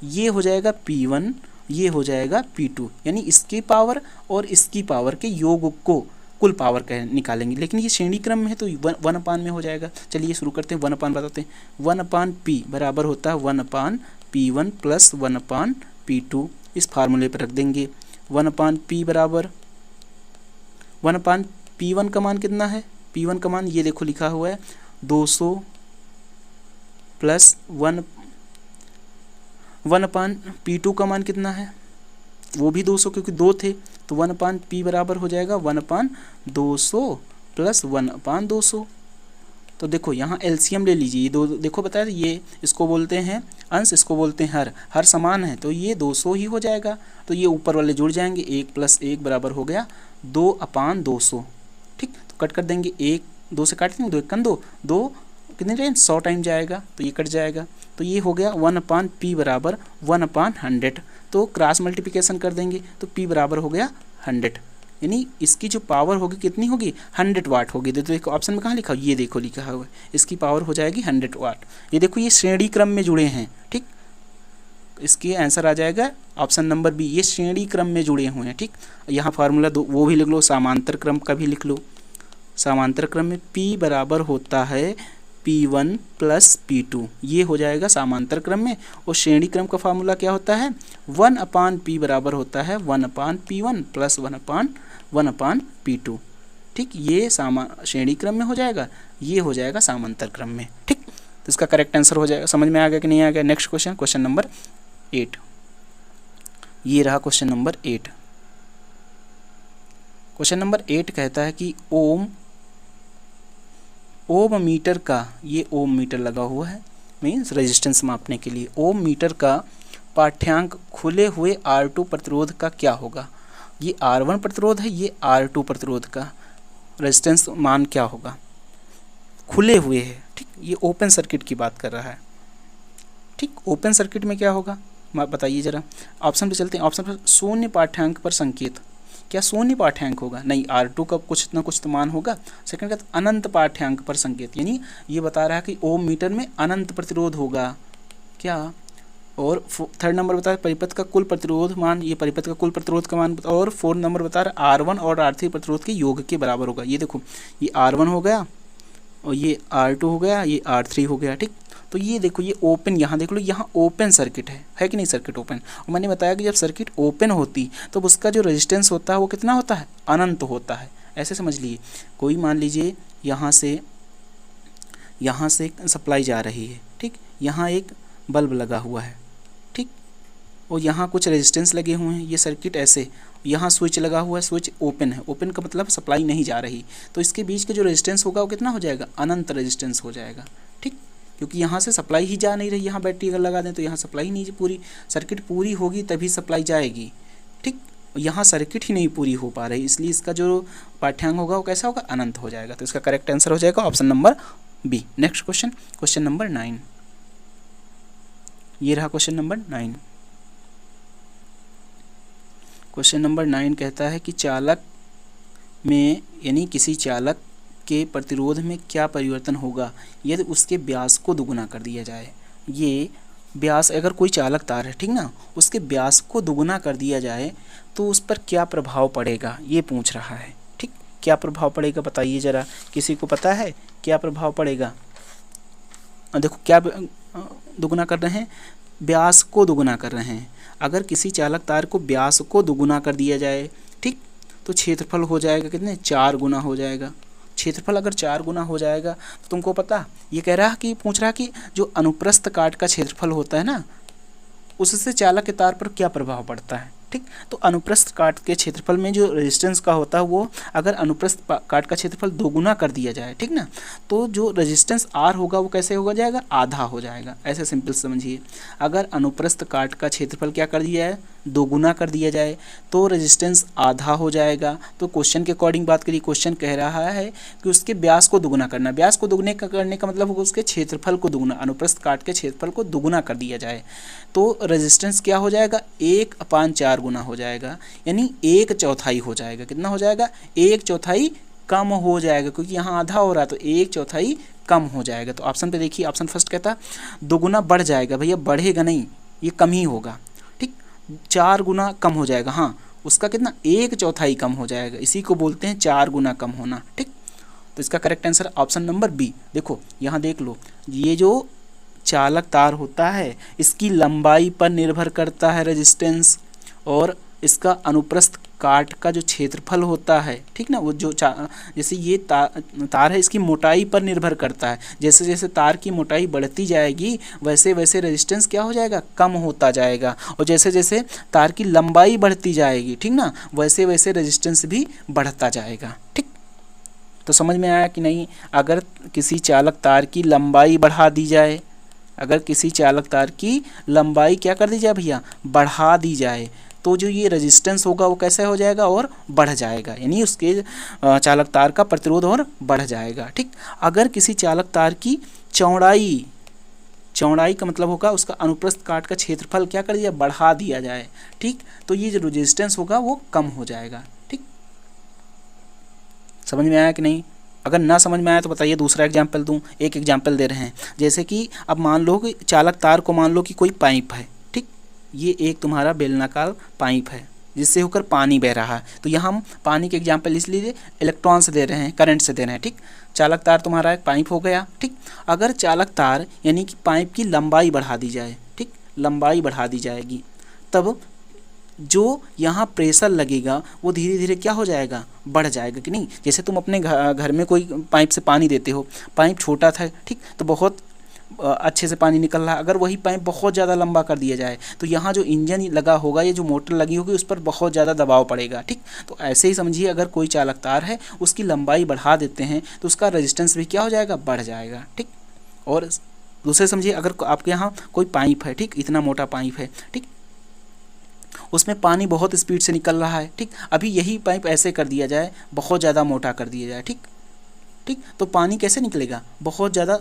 ये हो जाएगा P1, ये हो जाएगा P2, यानी इसकी पावर और इसकी पावर के योग को कुल पावर कह निकालेंगे, लेकिन ये श्रेणी क्रम में है तो 1/P में हो जाएगा। चलिए शुरू करते हैं, 1/P बताते हैं। 1/P बराबर होता है 1/P1 प्लस 1/P2, P2 इस फार्मूले पर रख देंगे। 1/P बराबर 1/P1 का मान कितना है, P1 का मान ये देखो लिखा हुआ है 200 प्लस 1/P2 का मान कितना है, वो भी 200 क्योंकि 2 थे, तो 1/P बराबर हो जाएगा 1/200 प्लस 1/200। तो देखो यहाँ एलसीएम ले लीजिए, ये दो देखो बताया ये इसको बोलते हैं अंश, इसको बोलते हैं हर समान है तो ये 200 ही हो जाएगा। तो ये ऊपर वाले जुड़ जाएंगे, 1 + 1 बराबर हो गया 2/200। ठीक, तो कट कर देंगे, 1 2 से काट देंगे, 2 1 2, 2 कितने टाइम 100 टाइम जाएगा तो ये कट जाएगा। तो ये हो गया 1/P बराबर 1/100। तो क्रॉस मल्टीप्लिकेशन कर देंगे तो P बराबर हो गया 100, यानी इसकी जो पावर होगी कितनी होगी 100 वाट होगी। तो देखो ऑप्शन में कहाँ लिखा, ये देखो लिखा हुआ है, इसकी पावर हो जाएगी 100 वाट। ये देखो ये श्रेणी क्रम में जुड़े हैं। ठीक, इसके आंसर आ जाएगा ऑप्शन नंबर बी, ये श्रेणी क्रम में जुड़े हुए हैं। ठीक, यहाँ फार्मूला वो भी लिख लो, समांतर क्रम का भी लिख लो। समांतर क्रम में P बराबर होता है P1 + P2, ये हो जाएगा समांतर क्रम में। और श्रेणी क्रम का फार्मूला क्या होता है 1/P बराबर होता है 1/P1 प्लस 1/P2। ठीक, ये श्रेणी क्रम में हो जाएगा, ये हो जाएगा समांतर क्रम में। ठीक, तो इसका करेक्ट आंसर हो जाएगा। समझ में आ गया कि नहीं आ गया? Next question, question number 8। ये रहा क्वेश्चन नंबर 8। क्वेश्चन नंबर 8 कहता है कि ओम मीटर का, ये ओम मीटर लगा हुआ है मीन्स रेजिस्टेंस मापने के लिए, ओम मीटर का पाठ्यांक खुले हुए R2 प्रतिरोध का क्या होगा। ये R1 प्रतिरोध है, ये R2 प्रतिरोध का रेजिस्टेंस मान क्या होगा, खुले हुए है। ठीक, ये ओपन सर्किट की बात कर रहा है। ठीक, ओपन सर्किट में क्या होगा बताइए जरा। ऑप्शन पे चलते हैं। ऑप्शन पर शून्य पाठ्यांक पर संकेत, क्या शून्य पाठ्यांक होगा? नहीं, R2 का कुछ ना कुछ तो मान होगा। सेकंड का अनंत पाठ्यांक पर संकेत, यानी ये बता रहा है कि ओम मीटर में अनंत प्रतिरोध होगा क्या। और थर्ड नंबर बता रहा है परिपथ का कुल प्रतिरोध मान, ये परिपथ का कुल प्रतिरोध का मान। और फोर्थ नंबर बता रहा है R1 और R3 प्रतिरोध के योग के बराबर होगा। ये देखो ये R1 हो गया और ये R2 हो गया, ये R3 हो गया। ठीक, तो ये देखो ये ओपन, यहाँ देख लो, यहाँ ओपन सर्किट है कि नहीं, सर्किट ओपन। और मैंने बताया कि जब सर्किट ओपन होती तो उसका जो रेजिस्टेंस होता है वो कितना होता है, अनंत होता है। ऐसे समझ लीजिए, कोई मान लीजिए यहाँ से सप्लाई जा रही है। ठीक, यहाँ एक बल्ब लगा हुआ है। ठीक, और यहाँ कुछ रेजिस्टेंस लगे हुए हैं, ये सर्किट ऐसे, यहाँ स्विच लगा हुआ है, स्विच ओपन है, ओपन का मतलब सप्लाई नहीं जा रही, तो इसके बीच का जो रेजिस्टेंस होगा वो कितना हो जाएगा, अनंत रेजिस्टेंस हो जाएगा। ठीक, क्योंकि यहाँ से सप्लाई ही जा नहीं रही, यहाँ बैटरी अगर लगा दें तो यहाँ सप्लाई नहीं, पूरी सर्किट पूरी होगी तभी सप्लाई जाएगी। ठीक, यहाँ सर्किट ही नहीं पूरी हो पा रही, इसलिए इसका जो पाठ्यांक होगा वो कैसा होगा, अनंत हो जाएगा। तो इसका करेक्ट आंसर हो जाएगा option number B. Next question, question number 9। ये रहा क्वेश्चन नंबर 9। क्वेश्चन नंबर 9 कहता है कि चालक में, यानी किसी चालक के प्रतिरोध में क्या परिवर्तन होगा यदि उसके व्यास को दुगुना कर दिया जाए। ये व्यास, अगर कोई चालक तार है, ठीक ना, उसके व्यास को दुगुना कर दिया जाए तो उस पर क्या प्रभाव पड़ेगा, ये पूछ रहा है। ठीक, क्या प्रभाव पड़ेगा बताइए जरा, किसी को पता है क्या प्रभाव पड़ेगा? देखो क्या दुगुना कर रहे हैं, व्यास को दुगुना कर रहे हैं। अगर किसी चालक तार को व्यास को दुगुना कर दिया जाए, ठीक, तो क्षेत्रफल हो जाएगा कितने, 4 गुना हो जाएगा। क्षेत्रफल अगर 4 गुना हो जाएगा तो तुमको पता, ये कह रहा है कि पूछ रहा है कि जो अनुप्रस्थ काट का क्षेत्रफल होता है ना, उससे चालक के तार पर क्या प्रभाव पड़ता है। ठीक, तो अनुप्रस्थ काट के क्षेत्रफल में जो रेजिस्टेंस का होता है वो अगर अनुप्रस्थ काट का क्षेत्रफल 2 गुना कर दिया जाए, ठीक ना, तो जो रेजिस्टेंस R होगा वो कैसे हो जाएगा, आधा हो जाएगा। ऐसे सिंपल समझिए, अगर अनुप्रस्थ काट का क्षेत्रफल क्या कर दिया है, 2 गुना कर दिया जाए तो रेजिस्टेंस आधा हो जाएगा। तो क्वेश्चन के अकॉर्डिंग बात करिए, क्वेश्चन कह रहा है कि उसके व्यास को दुगुना करना, व्यास को दुगने करने का मतलब होगा उसके क्षेत्रफल को दुगुना, अनुप्रस्थ काट के क्षेत्रफल को दुगुना कर दिया जाए तो रेजिस्टेंस क्या हो जाएगा, 1/4 गुना हो जाएगा, यानी 1/4 हो जाएगा। कितना हो जाएगा, 1/4 कम हो जाएगा, क्योंकि यहाँ आधा हो रहा है तो 1/4 कम हो जाएगा। तो ऑप्शन पे देखिए, ऑप्शन फर्स्ट कहता दोगुना बढ़ जाएगा, भैया बढ़ेगा नहीं, ये कम ही होगा। ठीक, 4 गुना कम हो जाएगा, हाँ उसका कितना, 1/4 कम हो जाएगा, इसी को बोलते हैं 4 गुना कम होना। ठीक, तो इसका correct answer option number B. देखो यहाँ देख लो, ये जो चालक तार होता है इसकी लंबाई पर निर्भर करता है रेजिस्टेंस, और इसका अनुप्रस्थ काट का जो क्षेत्रफल होता है, ठीक ना, वो जो जैसे ये तार है इसकी मोटाई पर निर्भर करता है। जैसे जैसे तार की मोटाई बढ़ती जाएगी वैसे वैसे रेजिस्टेंस क्या हो जाएगा, कम होता जाएगा, और जैसे जैसे तार की लंबाई बढ़ती जाएगी, ठीक ना, वैसे वैसे रेजिस्टेंस भी बढ़ता जाएगा। ठीक, तो समझ में आया कि नहीं। अगर किसी चालक तार की लंबाई बढ़ा दी जाए, अगर किसी चालक तार की लंबाई क्या कर दी जाए भैया, बढ़ा दी जाए, तो जो ये रेजिस्टेंस होगा वो कैसे हो जाएगा, और बढ़ जाएगा, यानी उसके चालक तार का प्रतिरोध और बढ़ जाएगा। ठीक, अगर किसी चालक तार की चौड़ाई, चौड़ाई का मतलब होगा उसका अनुप्रस्थ काट का क्षेत्रफल क्या कर दिया, बढ़ा दिया जाए, ठीक, तो ये जो रेजिस्टेंस होगा वो कम हो जाएगा। ठीक, समझ में आया कि नहीं। अगर ना समझ में आया तो बताइए, दूसरा एग्जाम्पल दूं। एक एग्जाम्पल दे रहे हैं, जैसे कि अब मान लो कि चालक तार को मान लो कि कोई पाइप है, ठीक, ये एक तुम्हारा बेलनाकार पाइप है जिससे होकर पानी बह रहा है। तो यहाँ हम पानी के एग्जाम्पल इसलिए इलेक्ट्रॉन से दे रहे हैं, करंट से दे रहे हैं। ठीक, चालक तार तुम्हारा एक पाइप हो गया। ठीक, अगर चालक तार यानी कि पाइप की लंबाई बढ़ा दी जाए, ठीक, लंबाई बढ़ा दी जाएगी, तब जो यहाँ प्रेशर लगेगा वो धीरे धीरे क्या हो जाएगा, बढ़ जाएगा कि नहीं। जैसे तुम अपने घर में कोई पाइप से पानी देते हो, पाइप छोटा था, ठीक, तो बहुत अच्छे से पानी निकल रहा है। अगर वही पाइप बहुत ज़्यादा लंबा कर दिया जाए तो यहाँ जो इंजन लगा होगा, ये जो मोटर लगी होगी, उस पर बहुत ज़्यादा दबाव पड़ेगा। ठीक, तो ऐसे ही समझिए, अगर कोई चालक तार है उसकी लंबाई बढ़ा देते हैं तो उसका रेजिस्टेंस भी क्या हो जाएगा, बढ़ जाएगा। ठीक, और दूसरे समझिए, अगर आपके यहाँ कोई पाइप है, ठीक, इतना मोटा पाइप है, ठीक, उसमें पानी बहुत स्पीड से निकल रहा है, ठीक, अभी यही पाइप ऐसे कर दिया जाए, बहुत ज़्यादा मोटा कर दिया जाए, ठीक, ठीक, तो पानी कैसे निकलेगा, बहुत ज़्यादा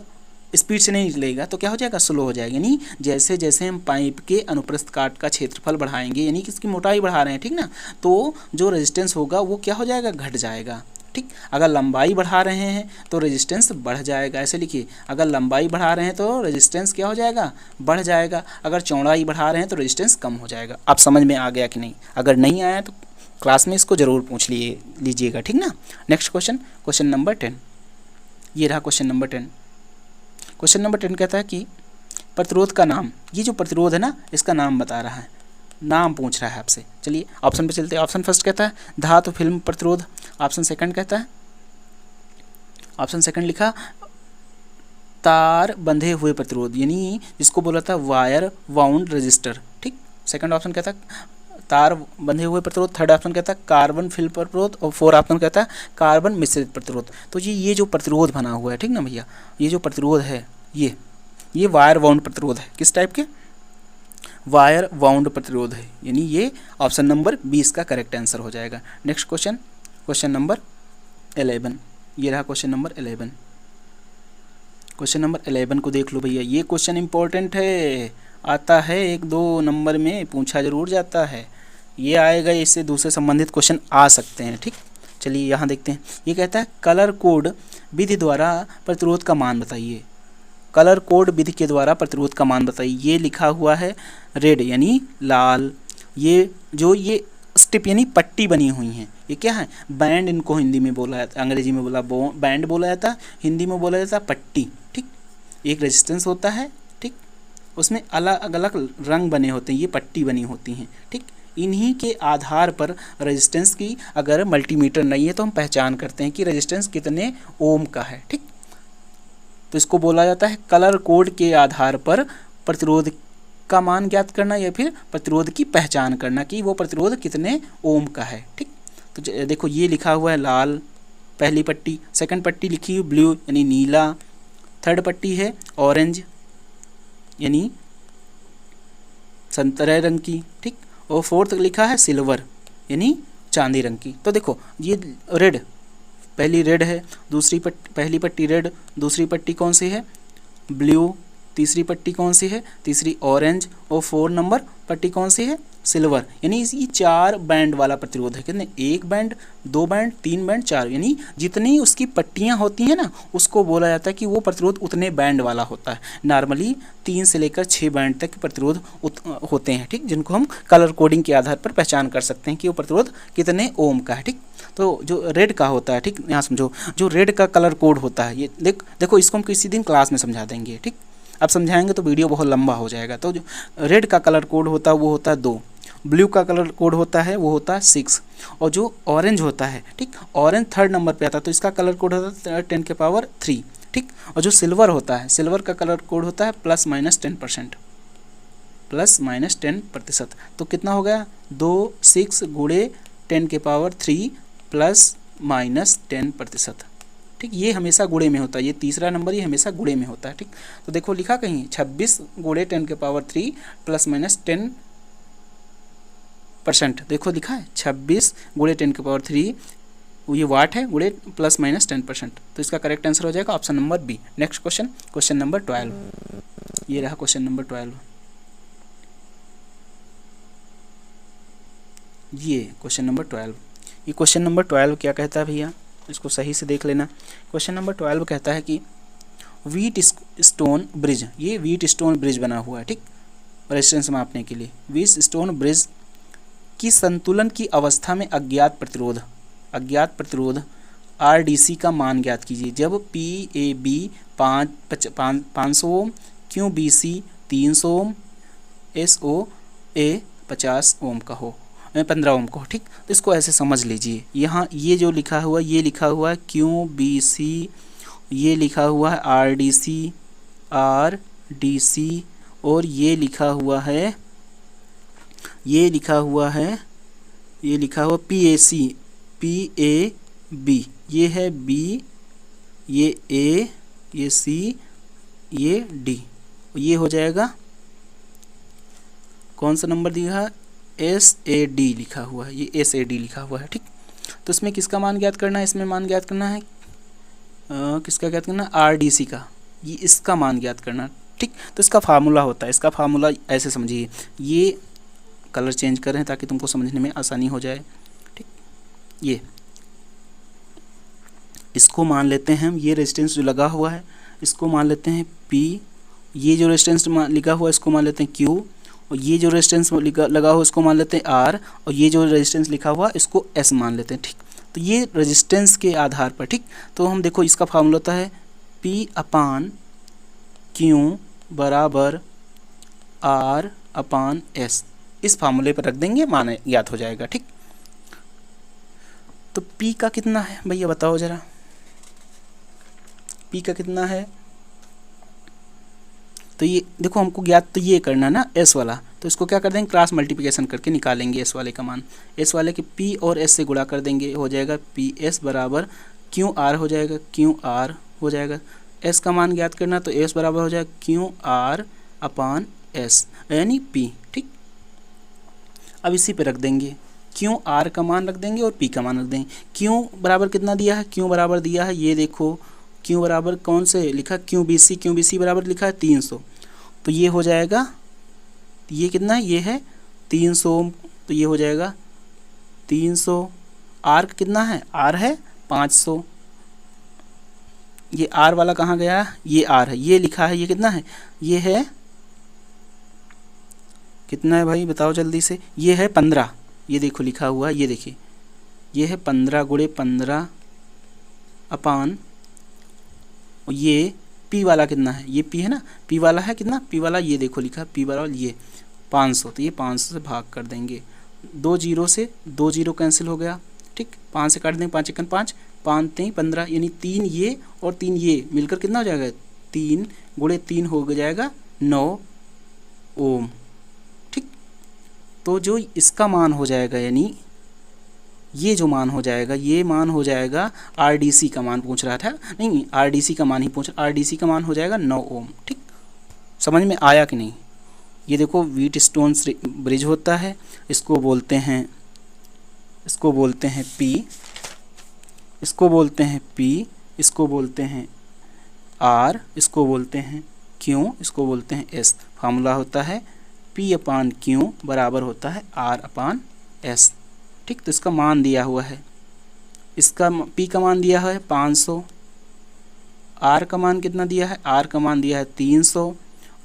स्पीड से नहीं निकलेगा, तो क्या हो जाएगा, स्लो हो जाएगा। यानी जैसे जैसे हम पाइप के अनुप्रस्थ काट का क्षेत्रफल बढ़ाएंगे, यानी कि इसकी मोटाई बढ़ा रहे हैं, ठीक ना, तो जो रेजिस्टेंस होगा वो क्या हो जाएगा, घट जाएगा। ठीक, अगर लंबाई बढ़ा रहे हैं तो रेजिस्टेंस बढ़ जाएगा, ऐसे लिखिए, अगर लंबाई बढ़ा रहे हैं तो रेजिस्टेंस क्या हो जाएगा, बढ़ जाएगा। अगर चौड़ाई बढ़ा रहे हैं तो रेजिस्टेंस कम हो जाएगा। आप समझ में आ गया कि नहीं। अगर नहीं आया तो क्लास में इसको ज़रूर पूछ लीजिएगा, ठीक ना। नेक्स्ट क्वेश्चन, क्वेश्चन नंबर 10, ये रहा क्वेश्चन नंबर 10। क्वेश्चन नंबर 10 कहता है कि प्रतिरोध का नाम, ये जो प्रतिरोध है ना, इसका नाम बता रहा है, नाम पूछ रहा है आपसे। चलिए ऑप्शन पे चलते हैं। ऑप्शन फर्स्ट कहता है धातु फिल्म प्रतिरोध, ऑप्शन सेकंड कहता है, ऑप्शन सेकंड लिखा तार बंधे हुए प्रतिरोध, यानी जिसको बोला था वायर वाउंड रजिस्टर। ठीक, सेकंड ऑप्शन कहता है तार बंधे हुए प्रतिरोध, थर्ड ऑप्शन कहता है कार्बन फिल्म प्रतिरोध, और फोर्थ ऑप्शन कहता है कार्बन मिश्रित प्रतिरोध। तो ये जो प्रतिरोध बना हुआ है, ठीक ना भैया, ये जो प्रतिरोध है ये वायर वाउंड प्रतिरोध है। किस टाइप के, वायर वाउंड प्रतिरोध है, यानी ये ऑप्शन नंबर 20 का करेक्ट आंसर हो जाएगा। नेक्स्ट क्वेश्चन, क्वेश्चन नंबर 11, ये रहा क्वेश्चन नंबर 11। क्वेश्चन नंबर 11 को देख लो भैया, ये क्वेश्चन इंपॉर्टेंट है, आता है 1-2 नंबर में पूछा जरूर जाता है, ये आएगा, इससे दूसरे संबंधित क्वेश्चन आ सकते हैं। ठीक, चलिए यहाँ देखते हैं। ये कहता है कलर कोड विधि द्वारा प्रतिरोध का मान बताइए, कलर कोड विधि के द्वारा प्रतिरोध का मान बताइए। ये लिखा हुआ है रेड यानी लाल, ये जो ये स्ट्रिप यानी पट्टी बनी हुई हैं, ये क्या है, बैंड इनको हिंदी में बोला जाता है, अंग्रेजी में बोला बैंड बोला जाता है, हिंदी में बोला जाता है पट्टी। ठीक, एक रेजिस्टेंस होता है, ठीक, उसमें अलग अलग रंग बने होते हैं, ये पट्टी बनी होती हैं। ठीक, इन्हीं के आधार पर रेजिस्टेंस की अगर मल्टीमीटर नहीं है तो हम पहचान करते हैं कि रेजिस्टेंस कितने ओम का है। ठीक, तो इसको बोला जाता है कलर कोड के आधार पर प्रतिरोध का मान ज्ञात करना, या फिर प्रतिरोध की पहचान करना कि वो प्रतिरोध कितने ओम का है। ठीक, तो देखो ये लिखा हुआ है लाल पहली पट्टी, सेकंड पट्टी लिखी हुई ब्लू यानी नीला, थर्ड पट्टी है ऑरेंज यानी संतरे रंग की, ठीक, और फोर्थ लिखा है सिल्वर यानी चांदी रंग की। तो देखो ये रेड, पहली रेड है, दूसरी पहली पट्टी रेड, दूसरी पट्टी कौन सी है, ब्लू, तीसरी पट्टी कौन सी है, तीसरी ऑरेंज, और 4 नंबर पट्टी कौन सी है, सिल्वर। यानी ये 4 बैंड वाला प्रतिरोध है। कितने, 1 बैंड, 2 बैंड, 3 बैंड, 4, यानी जितनी उसकी पट्टियां होती हैं ना, उसको बोला जाता है कि वो प्रतिरोध उतने बैंड वाला होता है। नॉर्मली 3 से लेकर 6 बैंड तक के प्रतिरोध होते हैं, ठीक, जिनको हम कलर कोडिंग के आधार पर पहचान कर सकते हैं कि वो प्रतिरोध कितने ओम का है। ठीक, तो जो रेड का होता है, ठीक, यहाँ समझो, जो रेड का कलर कोड होता है, ये देखो इसको हम किसी दिन क्लास में समझा देंगे। ठीक, अब समझाएंगे तो वीडियो बहुत लंबा हो जाएगा। तो जो रेड का कलर कोड होता है वो होता है 2, ब्लू का कलर कोड होता है वो होता है 6, और जो ऑरेंज होता है, ठीक, ऑरेंज 3rd नंबर पे आता है तो इसका कलर कोड होता है 10⁻3, ठीक। और जो सिल्वर होता है, सिल्वर का कलर कोड होता है ±10%, ±10%। तो कितना हो गया 2 6 गुणे 10⁻3 ±10%, ठीक। ये हमेशा गुणे में होता है, ये तीसरा नंबर ये हमेशा गुणे में होता है, ठीक। तो देखो लिखा कहीं 26 गुणे 10⁻3 ±10%, देखो लिखा है 26 गुणे 10⁻3, ये वाट है, गुणे ±10%। तो इसका करेक्ट आंसर हो जाएगा option number B. Next question, question number 12, ये रहा क्वेश्चन नंबर 12। ये क्वेश्चन नंबर 12, ये क्वेश्चन नंबर 12 क्या कहता है भैया, इसको सही से देख लेना। क्वेश्चन नंबर 12 कहता है कि व्हीट स्टोन ब्रिज, ये व्हीट स्टोन ब्रिज बना हुआ है, ठीक, रेजिस्टेंस मापने के लिए। व्हीट स्टोन ब्रिज की संतुलन की अवस्था में अज्ञात प्रतिरोध RDC का मान ज्ञात कीजिए जब PAB 500 ओम, QBC 300 ओम, SOA 50 ओम का हो, 15 ओम का हो, ठीक। तो इसको ऐसे समझ लीजिए, यहाँ ये जो लिखा हुआ है, ये लिखा हुआ है QBC, ये लिखा हुआ है RDC, और ये लिखा हुआ है PAB, ये है B, ये A, ये C, ये D, ये हो जाएगा कौन सा नंबर दिया है, SAD लिखा हुआ है, ये SAD लिखा हुआ है, ठीक। तो इसमें किसका मान ज्ञात करना है, इसमें मान ज्ञात करना है किसका ज्ञात करना है, RDC का, ये इसका मान ज्ञात करना, ठीक। तो इसका फार्मूला होता है, इसका फार्मूला ऐसे समझिए, ये कलर चेंज कर रहे हैं ताकि तुमको समझने में आसानी हो जाए, ठीक। ये इसको मान लेते हैं हम, ये रेजिस्टेंस जो लगा हुआ है इसको मान लेते हैं P, ये जो रेजिस्टेंस लिखा हुआ है इसको मान लेते हैं Q, और ये जो रेजिस्टेंस लगा हुआ इसको मान लेते हैं R, और ये जो रेजिस्टेंस लिखा हुआ इसको S मान लेते हैं, ठीक। तो ये रेजिस्टेंस के आधार पर, ठीक। तो हम देखो इसका फार्मूला होता है P/Q बराबर R/S, इस फार्मूले पर रख देंगे, मान ज्ञात हो जाएगा, ठीक। तो P का कितना है भैया बताओ जरा, P का कितना है, तो ये देखो हमको ज्ञात तो ये करना ना S वाला, तो इसको क्या कर देंगे, क्रॉस मल्टीप्लिकेशन करके निकालेंगे S वाले का मान, S वाले के P और S से गुणा कर देंगे, हो जाएगा PS बराबर QR हो जाएगा, QR हो जाएगा। S का मान ज्ञात करना तो S बराबर हो जाएगा QR/S यानी P, ठीक। अब इसी पे रख देंगे, QR का मान रख देंगे और P का मान रख देंगे। Q बराबर कितना दिया है, Q बराबर दिया है, ये देखो Q बराबर कौन से लिखा, QBC बराबर लिखा है 300, तो ये हो जाएगा, ये कितना है, ये है 300 ओम, तो ये हो जाएगा 300। R कितना है, R है 500, ये R वाला कहाँ गया, ये R है, ये लिखा है, ये कितना है, ये है कितना है भाई बताओ जल्दी से, ये है 15, ये देखो लिखा हुआ है, ये देखिए ये है 15 गुणे 15 अपान, और ये P वाला कितना है, ये P है ना, P वाला है कितना, P वाला ये देखो लिखा P वाला ये 500, तो ये 500 से भाग कर देंगे, 2 जीरो से 2 जीरो कैंसिल हो गया, ठीक। 5 से काट देंगे, 5 एकन 5, 5 3 15, यानी 3 ये और 3 ये मिलकर कितना हो जाएगा, 3 गुणे 3 हो जाएगा 9 ओम, ठीक। तो जो इसका मान हो जाएगा, यानी ये जो मान हो जाएगा, ये मान हो जाएगा, RDC का मान पूछ रहा था, नहीं RDC का मान ही पूछ, RDC का मान हो जाएगा 9 ओम, ठीक। समझ में आया कि नहीं। ये देखो व्हीट स्टोन ब्रिज होता है, इसको बोलते हैं P, इसको बोलते हैं P, इसको बोलते हैं R, इसको बोलते हैं Q, इसको बोलते हैं S। फार्मूला होता है P/Q बराबर होता है R/S, ठीक। तो इसका मान दिया हुआ है, इसका P का मान दिया है 500, R का मान कितना दिया है, R का मान दिया है 300,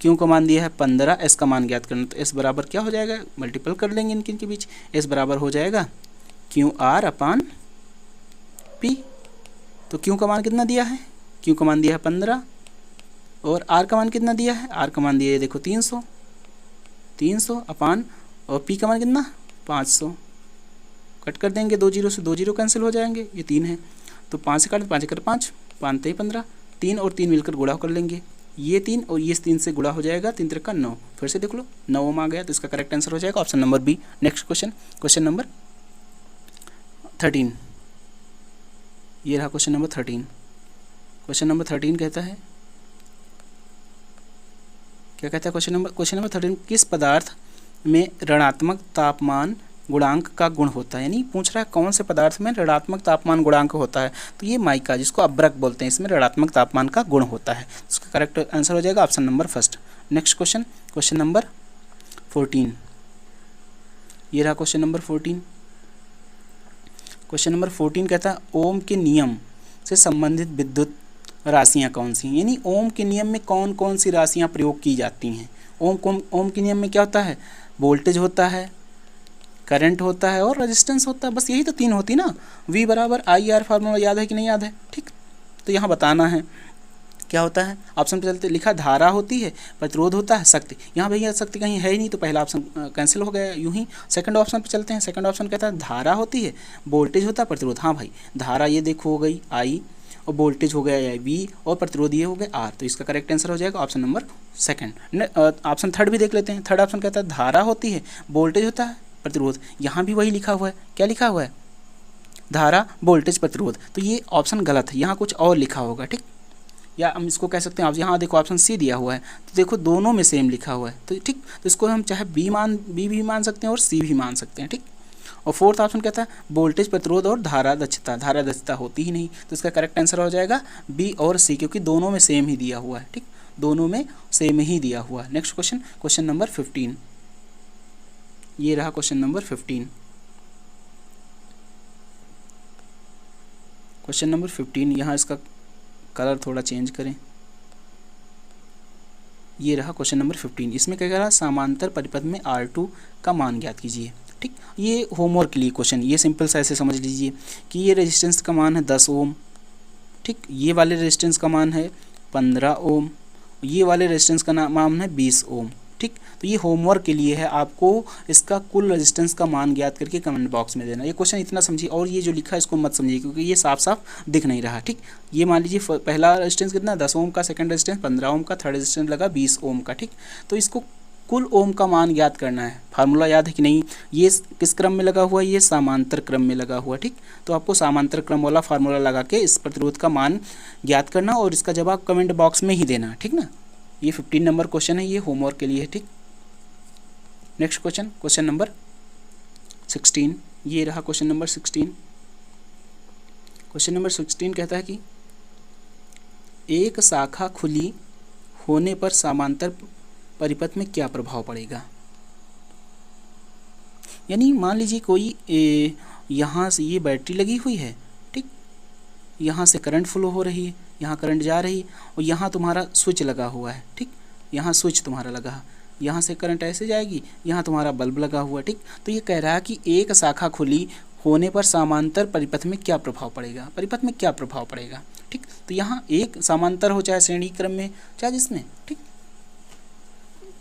Q का मान दिया है 15, S का मान ज्ञात करना, तो S बराबर क्या हो जाएगा, मल्टीपल कर लेंगे इनके बीच, S बराबर हो जाएगा QR/P। तो Q का मान कितना दिया है, Q का मान दिया है 15, और आर का मान कितना दिया है, आर का मान दिया है देखो 300 अपान, और पी का मान कितना 500। कट कर देंगे 2 जीरो से, 2 जीरो कैंसिल हो जाएंगे, ये 3 है तो 5 से काट, 5 कर 5, 5 3 15, 3 और 3 मिलकर गुणा कर लेंगे, ये 3 और ये 3 से गुणा हो जाएगा, 3 3 का 9, फिर से देख लो 9 ओम आ गया, तो इसका करेक्ट आंसर हो जाएगा option number B. Next question, question number 13, ये रहा क्वेश्चन नंबर 13। क्वेश्चन नंबर 13 कहता है, क्या कहता है क्वेश्चन नंबर 13, किस पदार्थ में ऋणात्मक तापमान गुणांक का गुण होता है, यानी पूछ रहा है कौन से पदार्थ में ऋणात्मक तापमान गुणांक होता है, तो ये माइका जिसको अब्रक बोलते हैं, इसमें ऋणात्मक तापमान का गुण होता है, इसका करेक्ट आंसर हो जाएगा option number first. Next question, question number 14, ये रहा क्वेश्चन नंबर 14। क्वेश्चन नंबर 14 कहता है ओम के नियम से संबंधित विद्युत राशियाँ कौन सी हैं, यानी ओम के नियम में कौन कौन सी राशियाँ प्रयोग की जाती हैं। ओम के नियम में क्या होता है, वोल्टेज होता है, करंट होता है और रेजिस्टेंस होता है, बस यही तो 3 होती ना। V बराबर IR फार्मूला याद है कि नहीं याद है, ठीक, तो यहाँ बताना है क्या होता है। ऑप्शन पे चलते, लिखा धारा होती है, प्रतिरोध होता है, शक्ति, यहाँ भैया शक्ति कहीं है ही नहीं तो पहला ऑप्शन कैंसिल हो गया यूं ही। सेकंड ऑप्शन पे चलते हैं, सेकंड ऑप्शन कहता है धारा होती है, वोल्टेज होता है, प्रतिरोध, हाँ भाई धारा ये देखो हो गई I और वोल्टेज हो गया V और प्रतिरोध ये हो गया R, तो इसका करेक्ट आंसर हो जाएगा option number second. Option third भी देख लेते हैं, थर्ड ऑप्शन कहता है धारा होती है, वोल्टेज होता है, प्रतिरोध, यहाँ भी वही लिखा हुआ है, क्या लिखा हुआ है, धारा वोल्टेज प्रतिरोध, तो ये ऑप्शन गलत है, यहाँ कुछ और लिखा होगा, ठीक, या हम इसको कह सकते हैं, आप यहाँ देखो ऑप्शन सी दिया हुआ है, तो देखो दोनों में सेम लिखा हुआ है, तो ठीक, तो इसको हम चाहे बी भी मान सकते हैं और सी भी मान सकते हैं, ठीक। और फोर्थ ऑप्शन कहता है वोल्टेज प्रतिरोध और धारा दक्षता होती ही नहीं, तो इसका करेक्ट आंसर हो जाएगा बी और सी, क्योंकि दोनों में सेम ही दिया हुआ है, ठीक, दोनों में सेम ही दिया हुआ है। नेक्स्ट क्वेश्चन, क्वेश्चन नंबर 15, ये रहा क्वेश्चन नंबर 15। क्वेश्चन नंबर 15, यहाँ इसका कलर थोड़ा चेंज करें, ये रहा क्वेश्चन नंबर 15। इसमें क्या कह रहा है, समांतर परिपथ में R2 का मान ज्ञात कीजिए, ठीक, ये होमवर्क के लिए क्वेश्चन, ये सिंपल सा ऐसे समझ लीजिए कि ये रेजिस्टेंस का मान है 10 ओम, ठीक, ये वाले रेजिस्टेंस का मान है 15 ओम, ये वाले रेजिस्टेंस का मान है 20 ओम, ठीक, तो ये होमवर्क के लिए है, आपको इसका कुल रेजिस्टेंस का मान ज्ञात करके कमेंट बॉक्स में देना। ये क्वेश्चन इतना समझिए, और ये जो लिखा है इसको मत समझिए क्योंकि ये साफ साफ दिख नहीं रहा, ठीक। ये मान लीजिए पहला रेजिस्टेंस कितना 10 ओम का, सेकंड रेजिस्टेंस 15 ओम का, थर्ड रेजिस्टेंस लगा 20 ओम का, ठीक, तो इसको कुल ओम का मान ज्ञात करना है। फार्मूला याद है कि नहीं, ये किस क्रम में लगा हुआ है, ये समांतर क्रम में लगा हुआ, ठीक, तो आपको समांतर क्रम वाला फार्मूला लगा के इस प्रतिरोध का मान ज्ञात करना और इसका जवाब कमेंट बॉक्स में ही देना, ठीक ना। ये 15 नंबर क्वेश्चन है, ये होमवर्क के लिए है, ठीक। नेक्स्ट क्वेश्चन, क्वेश्चन नंबर 16, ये रहा क्वेश्चन नंबर 16। क्वेश्चन नंबर 16 कहता है कि एक शाखा खुली होने पर समांतर परिपथ में क्या प्रभाव पड़ेगा, यानी मान लीजिए कोई यहाँ से ये बैटरी लगी हुई है, ठीक, यहाँ से करंट फ्लो हो रही है, यहाँ करंट जा रही है और यहाँ तुम्हारा स्विच लगा हुआ है, ठीक, यहाँ स्विच तुम्हारा लगा है, यहाँ से करंट ऐसे जाएगी, यहाँ तुम्हारा बल्ब लगा हुआ है, ठीक, तो ये कह रहा है कि एक शाखा खुली होने पर समांतर परिपथ में क्या प्रभाव पड़ेगा, परिपथ में क्या प्रभाव पड़ेगा, ठीक, तो यहाँ एक समांतर हो चाहे श्रेणी क्रम में चाहे जिसमें, ठीक,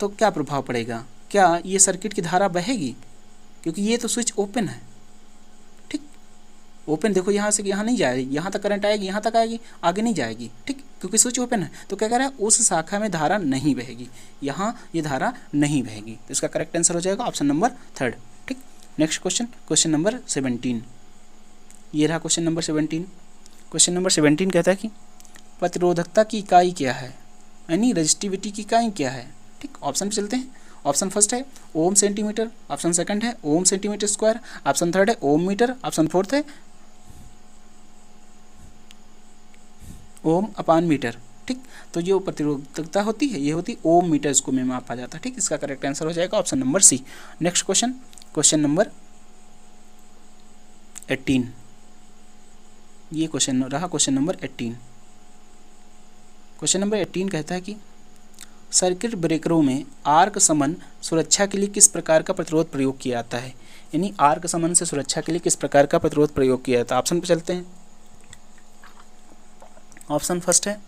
तो क्या प्रभाव पड़ेगा, क्या ये सर्किट की धारा बहेगी, क्योंकि ये तो स्विच ओपन है, ठीक, ओपन देखो यहाँ से यहाँ नहीं जाएगी, यहाँ तक करंट आएगी, यहाँ तक आएगी, आगे नहीं जाएगी, ठीक, क्योंकि स्विच ओपन है, तो क्या कह रहा है उस शाखा में धारा नहीं बहेगी, यहाँ ये धारा नहीं बहेगी, तो इसका करेक्ट आंसर हो जाएगा ऑप्शन नंबर थर्ड, ठीक। नेक्स्ट क्वेश्चन, क्वेश्चन नंबर 17, ये रहा क्वेश्चन नंबर 17। क्वेश्चन नंबर 17 कहता है कि प्रतिरोधकता की इकाई क्या है, यानी रजिस्टिविटी की इकाई क्या है, ठीक, ऑप्शन पे चलते हैं। ऑप्शन फर्स्ट है ओम सेंटीमीटर, ऑप्शन सेकंड है ओम सेंटीमीटर स्क्वायर, ऑप्शन थर्ड है ओम मीटर, ऑप्शन फोर्थ है ओम अपान मीटर, ठीक, तो जो प्रतिरोधकता होती है ये होती ओम मीटर, इसको में मापा जाता है, ठीक, इसका करेक्ट आंसर हो जाएगा option number C. Next question, question number 18, ये क्वेश्चन रहा क्वेश्चन नंबर 18। क्वेश्चन नंबर 18 कहता है कि सर्किट ब्रेकरों में आर्क समन सुरक्षा के लिए किस प्रकार का प्रतिरोध प्रयोग किया जाता है, यानी आर्क समन से सुरक्षा के लिए किस प्रकार का प्रतिरोध प्रयोग किया जाता है। ऑप्शन पे चलते हैं। ऑप्शन फर्स्ट है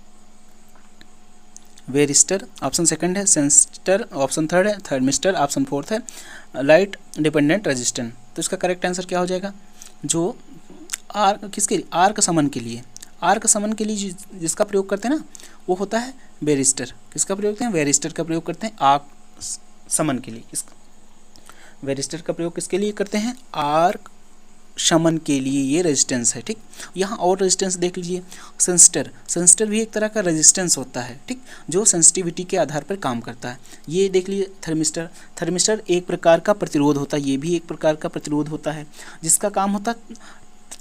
वेरिस्टर, ऑप्शन सेकंड है सेंसिस्टर, ऑप्शन थर्ड है थर्मिस्टर, ऑप्शन फोर्थ है लाइट डिपेंडेंट रेजिस्टेंट। तो इसका करेक्ट आंसर क्या हो जाएगा? जो आर्क किसके लिए? आर्क समन के लिए, आर्क समन के लिए जिसका प्रयोग करते हैं ना वो होता है वेरिस्टर। किसका प्रयोग करते हैं? वेरिस्टर का प्रयोग करते हैं आर्क समन के लिए। वेरिस्टर का प्रयोग किसके लिए करते हैं? आर्क शमन के लिए ये रेजिस्टेंस है। ठीक, यहाँ और रेजिस्टेंस देख लीजिए, सेंसिस्टर, सेंसिस्टर भी एक तरह का रेजिस्टेंस होता है। ठीक, जो सेंसिटिविटी के आधार पर काम करता है। ये देख लीजिए थर्मिस्टर, थर्मिस्टर एक प्रकार का प्रतिरोध होता है, ये भी एक प्रकार का प्रतिरोध होता है जिसका काम होता है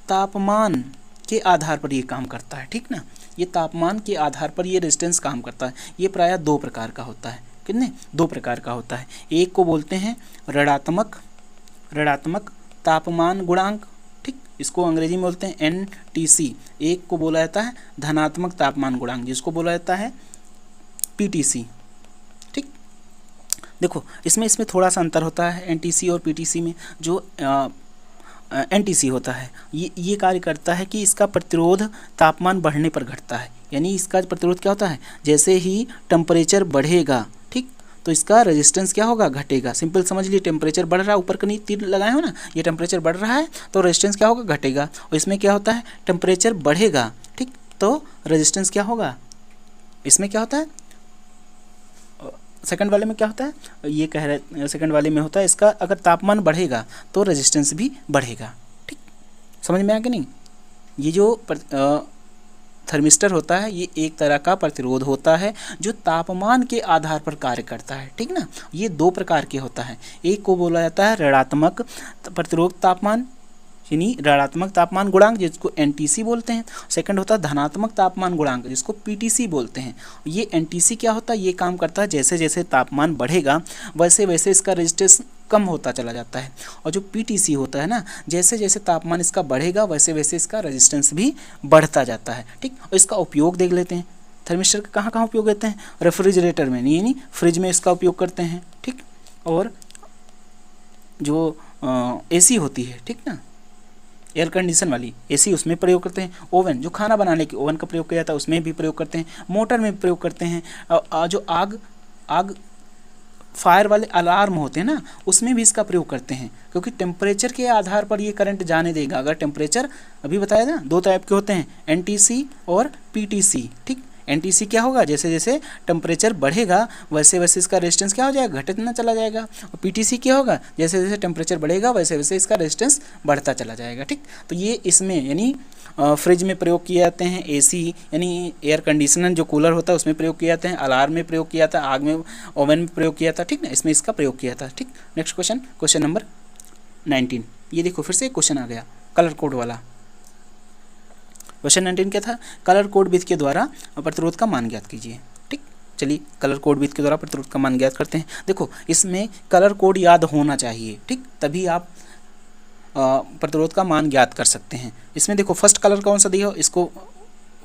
तापमान के आधार पर ये काम करता है। ठीक ना, ये तापमान के आधार पर ये रेजिस्टेंस काम करता है। ये प्रायः दो प्रकार का होता है। कितने? दो प्रकार का होता है। एक को बोलते हैं ऋणात्मक तापमान गुणांक। ठीक, इसको अंग्रेजी में बोलते हैं NTC। एक को बोला जाता है धनात्मक तापमान गुणांक, जिसको बोला जाता है PTC। ठीक, देखो इसमें थोड़ा सा अंतर होता है NTC और PTC में। जो NTC होता है ये कार्य करता है कि इसका प्रतिरोध तापमान बढ़ने पर घटता है। यानी इसका प्रतिरोध क्या होता है? जैसे ही टेम्परेचर बढ़ेगा, ठीक, तो इसका रेजिस्टेंस क्या होगा? घटेगा। सिंपल समझ लिए, टेम्परेचर बढ़ रहा है, ऊपर कहीं तीर लगाए हो ना, ये टेम्परेचर बढ़ रहा है तो रेजिस्टेंस क्या होगा? घटेगा। और इसमें क्या होता है? टेम्परेचर बढ़ेगा, ठीक, तो रेजिस्टेंस क्या होगा? इसमें क्या होता है? सेकंड वाले में क्या होता है? ये कह रहे सेकंड वाले में होता है इसका अगर तापमान बढ़ेगा तो रेजिस्टेंस भी बढ़ेगा। ठीक, समझ में आया कि नहीं? ये जो थर्मिस्टर होता है ये एक तरह का प्रतिरोध होता है जो तापमान के आधार पर कार्य करता है। ठीक ना, ये दो प्रकार के होता है। एक को बोला जाता है ऋणात्मक प्रतिरोध तापमान यानी ऋणात्मक तापमान गुणांक, जिसको NTC बोलते हैं। सेकंड होता है धनात्मक तापमान गुणांक, जिसको PTC बोलते हैं। ये NTC क्या होता है? ये काम करता है जैसे जैसे तापमान बढ़ेगा वैसे वैसे इसका रेजिस्टेंस कम होता चला जाता है। और जो PTC होता है ना, जैसे जैसे तापमान इसका बढ़ेगा वैसे वैसे इसका रेजिस्टेंस भी बढ़ता जाता है। ठीक, और इसका उपयोग देख लेते हैं। थर्मिस्टर का कहाँ कहाँ उपयोग करते हैं? रेफ्रिजरेटर में, यानी फ्रिज में इसका उपयोग करते हैं। ठीक, और जो AC होती है, ठीक ना, एयर कंडीशन वाली AC, उसमें प्रयोग करते हैं। ओवन, जो खाना बनाने के ओवन का प्रयोग किया जाता है उसमें भी प्रयोग करते हैं। मोटर में प्रयोग करते हैं। जो आग फायर वाले अलार्म होते हैं ना, उसमें भी इसका प्रयोग करते हैं, क्योंकि टेम्परेचर के आधार पर ये करंट जाने देगा। अगर टेम्परेचर अभी बताया ना, दो टाइप के होते हैं NTC और PTC। ठीक, NTC क्या होगा? जैसे जैसे टेम्परेचर बढ़ेगा वैसे वैसे इसका रेजिस्टेंस क्या हो जाएगा? घटना चला जाएगा। और PTC क्या होगा? जैसे जैसे टेम्परेचर बढ़ेगा वैसे वैसे इसका रेजिस्टेंस बढ़ता चला जाएगा। ठीक, तो ये इसमें यानी फ्रिज में प्रयोग किए जाते हैं। AC यानी एयर कंडीशनर जो कूलर होता है उसमें प्रयोग किए जाते हैं। अलार्म में प्रयोग किया जाता है। आग में, ओवन में प्रयोग किया जाता है। ठीक ना, इसमें इसका प्रयोग किया जाता है। ठीक, नेक्स्ट क्वेश्चन, क्वेश्चन नंबर 19। ये देखो फिर से क्वेश्चन आ गया कलर कोड वाला। क्वेश्चन 19 क्या था? कलर कोड विधि के द्वारा प्रतिरोध का मान ज्ञात कीजिए। ठीक, चलिए कलर कोड विधि के द्वारा प्रतिरोध का मान ज्ञात करते हैं। देखो इसमें कलर कोड याद होना चाहिए। ठीक, तभी आप प्रतिरोध का मान ज्ञात कर सकते हैं। इसमें देखो फर्स्ट कलर कौन सा दिया हो, इसको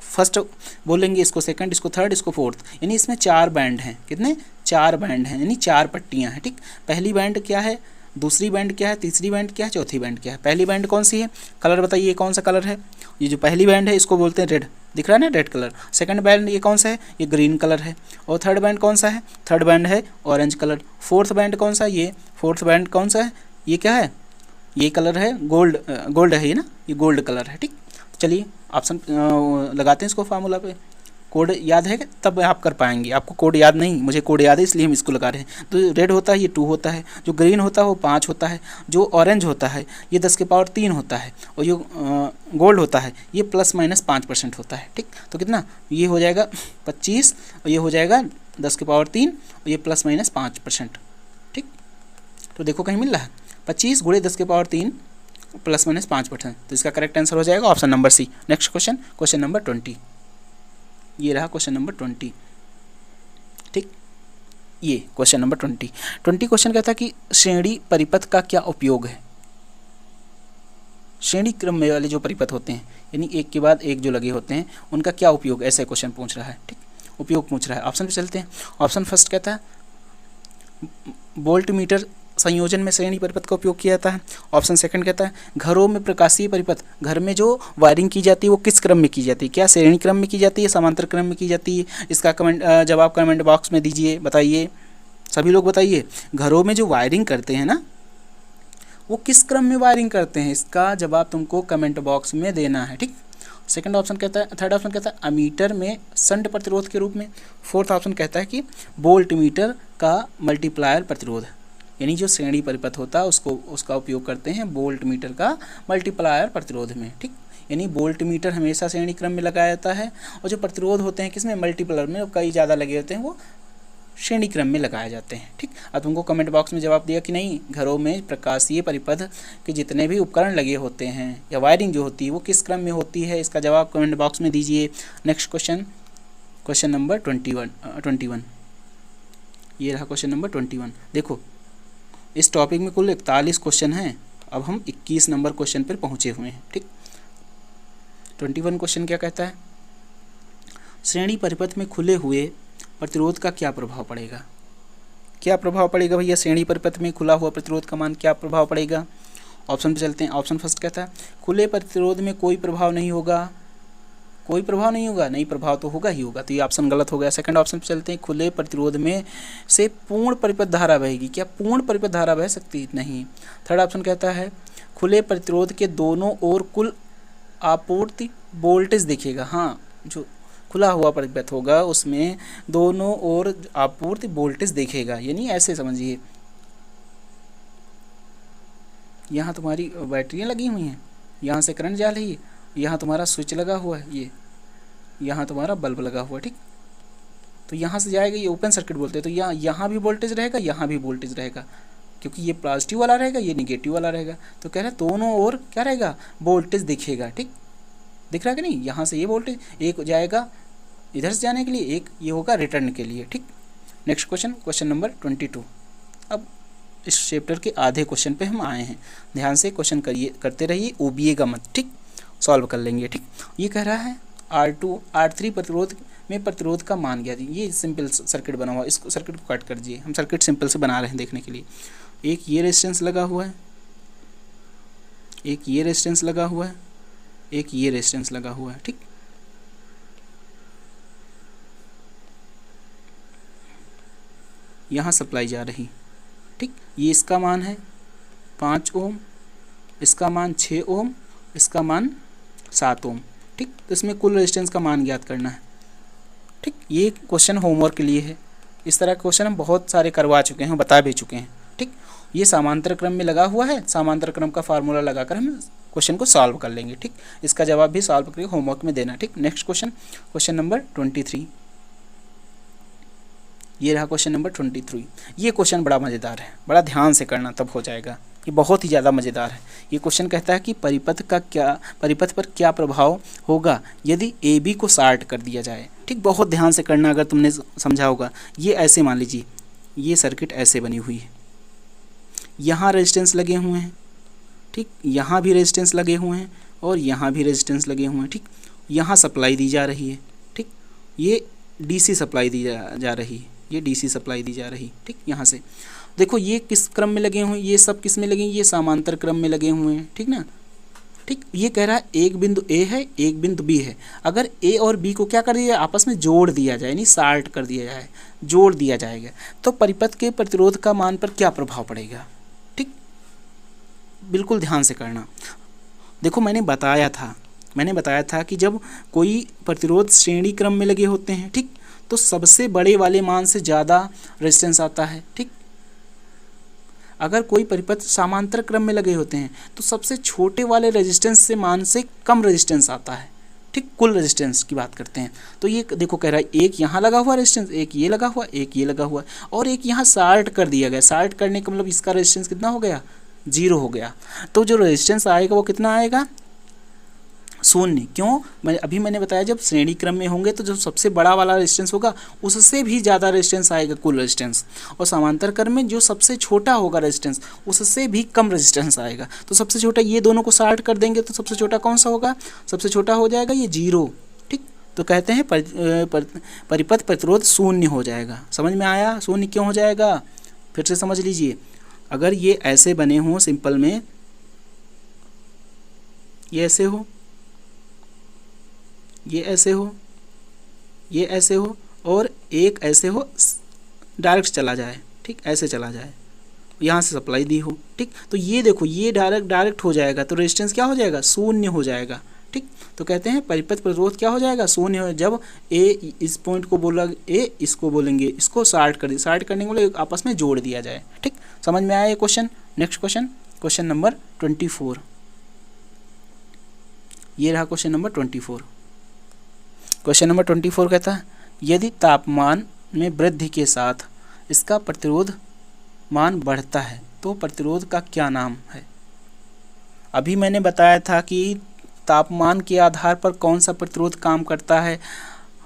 फर्स्ट बोलेंगे, इसको सेकंड, इसको थर्ड, इसको फोर्थ। यानी इसमें 4 बैंड हैं। कितने? 4 बैंड हैं, यानी 4 पट्टियां हैं। ठीक, पहली बैंड क्या है, दूसरी बैंड क्या है, तीसरी बैंड क्या है, चौथी बैंड क्या है। पहली बैंड कौन सी है? कलर बताइए कौन सा कलर है? ये जो पहली बैंड है इसको बोलते हैं रेड, दिख रहा है ना, रेड कलर। सेकंड बैंड ये कौन सा है? ये ग्रीन कलर है। और थर्ड बैंड कौन सा है? थर्ड बैंड है ऑरेंज कलर। फोर्थ बैंड कौन सा है? ये फोर्थ बैंड कौन सा है? ये क्या है? ये कलर है गोल्ड है ये ना, ये गोल्ड कलर है। ठीक, चलिए ऑप्शन लगाते हैं इसको फार्मूला पे। कोड याद है तब आप कर पाएंगे। आपको कोड याद नहीं, मुझे कोड याद है इसलिए हम इसको लगा रहे हैं। तो रेड होता है ये 2 होता है, जो ग्रीन होता है वो 5 होता है, जो ऑरेंज होता है ये 10 के पावर 3 होता है, और जो गोल्ड होता है ये ±5% होता है। ठीक, तो कितना ये हो जाएगा 25, और ये हो जाएगा 10 के पावर 3, और ये ±5%। ठीक, तो देखो कहीं मिल रहा है 25 गुणे 10 के पावर 3 ±5%। तो इसका करेक्ट आंसर हो जाएगा option number C। Next question, question number 20। ये रहा क्वेश्चन नंबर 20। ठीक, ये क्वेश्चन नंबर 20 क्वेश्चन कहता है कि श्रेणी परिपथ का क्या उपयोग है। श्रेणी क्रम में वाले जो परिपथ होते हैं, यानी एक के बाद एक जो लगे होते हैं, उनका क्या उपयोग, ऐसे क्वेश्चन पूछ रहा है। ठीक, उपयोग पूछ रहा है। ऑप्शन पे चलते हैं। ऑप्शन फर्स्ट कहता है वोल्ट मीटर संयोजन में श्रेणी परिपथ का उपयोग किया जाता है। ऑप्शन सेकंड कहता है घरों में प्रकाशीय परिपथ, घर में जो वायरिंग की जाती है वो किस क्रम में की जाती है, क्या श्रेणी क्रम में की जाती है, समांतर क्रम में की जाती है। इसका जवाब कमेंट बॉक्स में दीजिए, बताइए, सभी लोग बताइए। घरों में जो वायरिंग करते हैं ना, वो किस क्रम में वायरिंग करते हैं, इसका जवाब तुमको कमेंट बॉक्स में देना है, ठीक। सेकंड ऑप्शन कहता है, थर्ड ऑप्शन कहता है अमीटर में शंट प्रतिरोध के रूप में। फोर्थ ऑप्शन कहता है कि वोल्ट मीटर का मल्टीप्लायर प्रतिरोध, यानी जो श्रेणी परिपथ होता है उसका उपयोग करते हैं वोल्ट मीटर का मल्टीप्लायर प्रतिरोध में, ठीक। यानी वोल्ट मीटर हमेशा श्रेणी क्रम में लगाया जाता है, और जो प्रतिरोध होते हैं किसमें, मल्टीप्लायर में, कई ज़्यादा लगे होते हैं वो श्रेणी क्रम में लगाए जाते हैं, ठीक। अब तुमको कमेंट बॉक्स में जवाब दिया कि नहीं, घरों में प्रकाशीय परिपथ के जितने भी उपकरण लगे होते हैं या वायरिंग जो होती है वो किस क्रम में होती है, इसका जवाब कमेंट बॉक्स में दीजिए। Next question number 21। ये रहा क्वेश्चन नंबर 21। देखो इस टॉपिक में कुल 41 क्वेश्चन हैं, अब हम 21 नंबर क्वेश्चन पर पहुँचे हुए हैं, ठीक। 21 क्वेश्चन क्या कहता है, श्रेणी परिपथ में खुले हुए प्रतिरोध का क्या प्रभाव पड़ेगा। क्या प्रभाव पड़ेगा भैया, श्रेणी परिपथ में खुला हुआ प्रतिरोध का मान क्या प्रभाव पड़ेगा। ऑप्शन पे चलते हैं। ऑप्शन फर्स्ट कहता है खुले प्रतिरोध में कोई प्रभाव नहीं होगा। कोई प्रभाव नहीं होगा, नहीं, प्रभाव तो होगा ही होगा, तो ये ऑप्शन गलत हो गया। सेकंड ऑप्शन पे चलते हैं खुले प्रतिरोध में से पूर्ण परिपथ धारा बहेगी। क्या पूर्ण परिपथ धारा बह सकती, नहीं। थर्ड ऑप्शन कहता है खुले प्रतिरोध के दोनों ओर कुल आपूर्ति वोल्टेज दिखेगा। हाँ, जो खुला हुआ परिपथ होगा उसमें दोनों ओर आपूर्ति वोल्टेज दिखेगा, यानी ऐसे समझिए, यहाँ तुम्हारी बैटरियाँ लगी हुई हैं, यहाँ से करंट जा रही है, यहाँ तुम्हारा स्विच लगा हुआ है, ये यहाँ तुम्हारा बल्ब लगा हुआ है, ठीक। तो यहाँ से जाएगा, ये ओपन सर्किट बोलते हैं, तो यहाँ भी वोल्टेज रहेगा, यहाँ भी वोल्टेज रहेगा, क्योंकि ये पॉजिटिव वाला रहेगा, ये निगेटिव वाला रहेगा। तो कह रहे हैं दोनों ओर क्या रहेगा, वोल्टेज दिखेगा, ठीक। दिख रहा है कि नहीं, यहाँ से ये वोल्टेज एक जाएगा इधर से जाने के लिए, एक ये होगा रिटर्न के लिए, ठीक। Next question number 22। अब इस चैप्टर के आधे क्वेश्चन पे हम आए हैं, ध्यान से क्वेश्चन करते रहिए, ओबिएगा मत, ठीक। सॉल्व कर लेंगे, ठीक। ये कह रहा है R2 R3 प्रतिरोध में प्रतिरोध का मान ज्ञात। ये सिंपल सर्किट बना हुआ है, इसको सर्किट को कट कर दीजिए, हम सर्किट सिंपल से बना रहे हैं देखने के लिए। एक ये रेजिस्टेंस लगा हुआ है, एक ये रेजिस्टेंस लगा हुआ है, एक ये रेजिस्टेंस लगा हुआ है, ठीक। यहाँ सप्लाई जा रही, ठीक। ये इसका मान है 5 ओम, इसका मान 6 ओम, इसका मान 7 ओम, ठीक। तो इसमें कुल रेजिस्टेंस का मान ज्ञात करना है, ठीक। ये क्वेश्चन होमवर्क के लिए है, इस तरह के क्वेश्चन हम बहुत सारे करवा चुके हैं, बता भी चुके हैं, ठीक। ये समांतर क्रम में लगा हुआ है, समांतर क्रम का फार्मूला लगाकर हम क्वेश्चन को सॉल्व कर लेंगे, ठीक। इसका जवाब भी सॉल्व करके होमवर्क में देना, ठीक। Next question number 23। ये रहा क्वेश्चन नंबर 23। ये क्वेश्चन बड़ा मज़ेदार है, बड़ा ध्यान से करना तब हो जाएगा, ये बहुत ही ज़्यादा मज़ेदार है। ये क्वेश्चन कहता है कि परिपथ पर क्या प्रभाव होगा यदि AB को शार्ट कर दिया जाए, ठीक। बहुत ध्यान से करना, अगर तुमने समझा होगा। ये ऐसे मान लीजिए, ये सर्किट ऐसे बनी हुई है, यहाँ रेजिस्टेंस लगे हुए हैं, ठीक, यहाँ भी रेजिस्टेंस लगे हुए हैं और यहाँ भी रेजिस्टेंस लगे हुए हैं, ठीक। यहाँ सप्लाई दी जा रही है, ठीक। ये DC सप्लाई दी जा रही है, ये DC सप्लाई दी जा रही, ठीक। यहाँ से देखो ये किस क्रम में लगे हुए हैं, ये सब किस में लगे हैं, ये समांतर क्रम में लगे हुए हैं, ठीक ना, ठीक। ये कह रहा है एक बिंदु A है, एक बिंदु B है, अगर A और B को क्या कर दिया जाए, आपस में जोड़ दिया जाए, यानी शार्ट कर दिया जाए, जोड़ दिया जाएगा, तो परिपथ के प्रतिरोध का मान पर क्या प्रभाव पड़ेगा, ठीक। बिल्कुल ध्यान से करना। देखो मैंने बताया था कि जब कोई प्रतिरोध श्रेणी क्रम में लगे होते हैं, ठीक, तो सबसे बड़े वाले मान से ज़्यादा रेजिस्टेंस आता है, ठीक। अगर कोई परिपथ समांतर क्रम में लगे होते हैं तो सबसे छोटे वाले रेजिस्टेंस से मान से कम रेजिस्टेंस आता है, ठीक। कुल रेजिस्टेंस की बात करते हैं, तो ये देखो कह रहा है एक यहाँ लगा हुआ रेजिस्टेंस, एक ये लगा हुआ, एक ये लगा हुआ, और एक यहाँ शार्ट कर दिया गया। शार्ट करने का मतलब इसका रेजिस्टेंस कितना हो गया, 0 हो गया। तो जो रेजिस्टेंस आएगा वो कितना आएगा, 0। क्यों, मैंने बताया जब श्रेणी क्रम में होंगे तो जो सबसे बड़ा वाला रेजिस्टेंस होगा उससे भी ज़्यादा रेजिस्टेंस आएगा कुल रेजिस्टेंस, और समांतर क्रम में जो सबसे छोटा होगा रेजिस्टेंस उससे भी कम रेजिस्टेंस आएगा। तो सबसे छोटा, ये दोनों को शार्ट कर देंगे तो सबसे छोटा कौन सा होगा, सबसे छोटा हो जाएगा ये 0, ठीक। तो कहते हैं परिपथ प्रतिरोध 0 हो जाएगा। समझ में आया, 0 क्यों हो जाएगा, फिर से समझ लीजिए। अगर ये ऐसे बने हों सिंपल में, ये ऐसे हो, ये ऐसे हो, ये ऐसे हो, और एक ऐसे हो, डायरेक्ट चला जाए, ठीक, ऐसे चला जाए, यहाँ से सप्लाई दी हो, ठीक, तो ये देखो ये डायरेक्ट हो जाएगा, तो रेजिस्टेंस क्या हो जाएगा, शून्य हो जाएगा, ठीक। तो कहते हैं परिपथ प्रतिरोध क्या हो जाएगा, शून्य हो, जब ए इस पॉइंट को बोला, ए इसको बोलेंगे, इसको शार्ट कर दी, शार्ट करने के लिए आपस में जोड़ दिया जाए, ठीक। समझ में आया ये question. Next question, question number 24, ये रहा क्वेश्चन नंबर 24। क्वेश्चन नंबर 24 कहता है यदि तापमान में वृद्धि के साथ इसका प्रतिरोध मान बढ़ता है तो प्रतिरोध का क्या नाम है। अभी मैंने बताया था कि तापमान के आधार पर कौन सा प्रतिरोध काम करता है,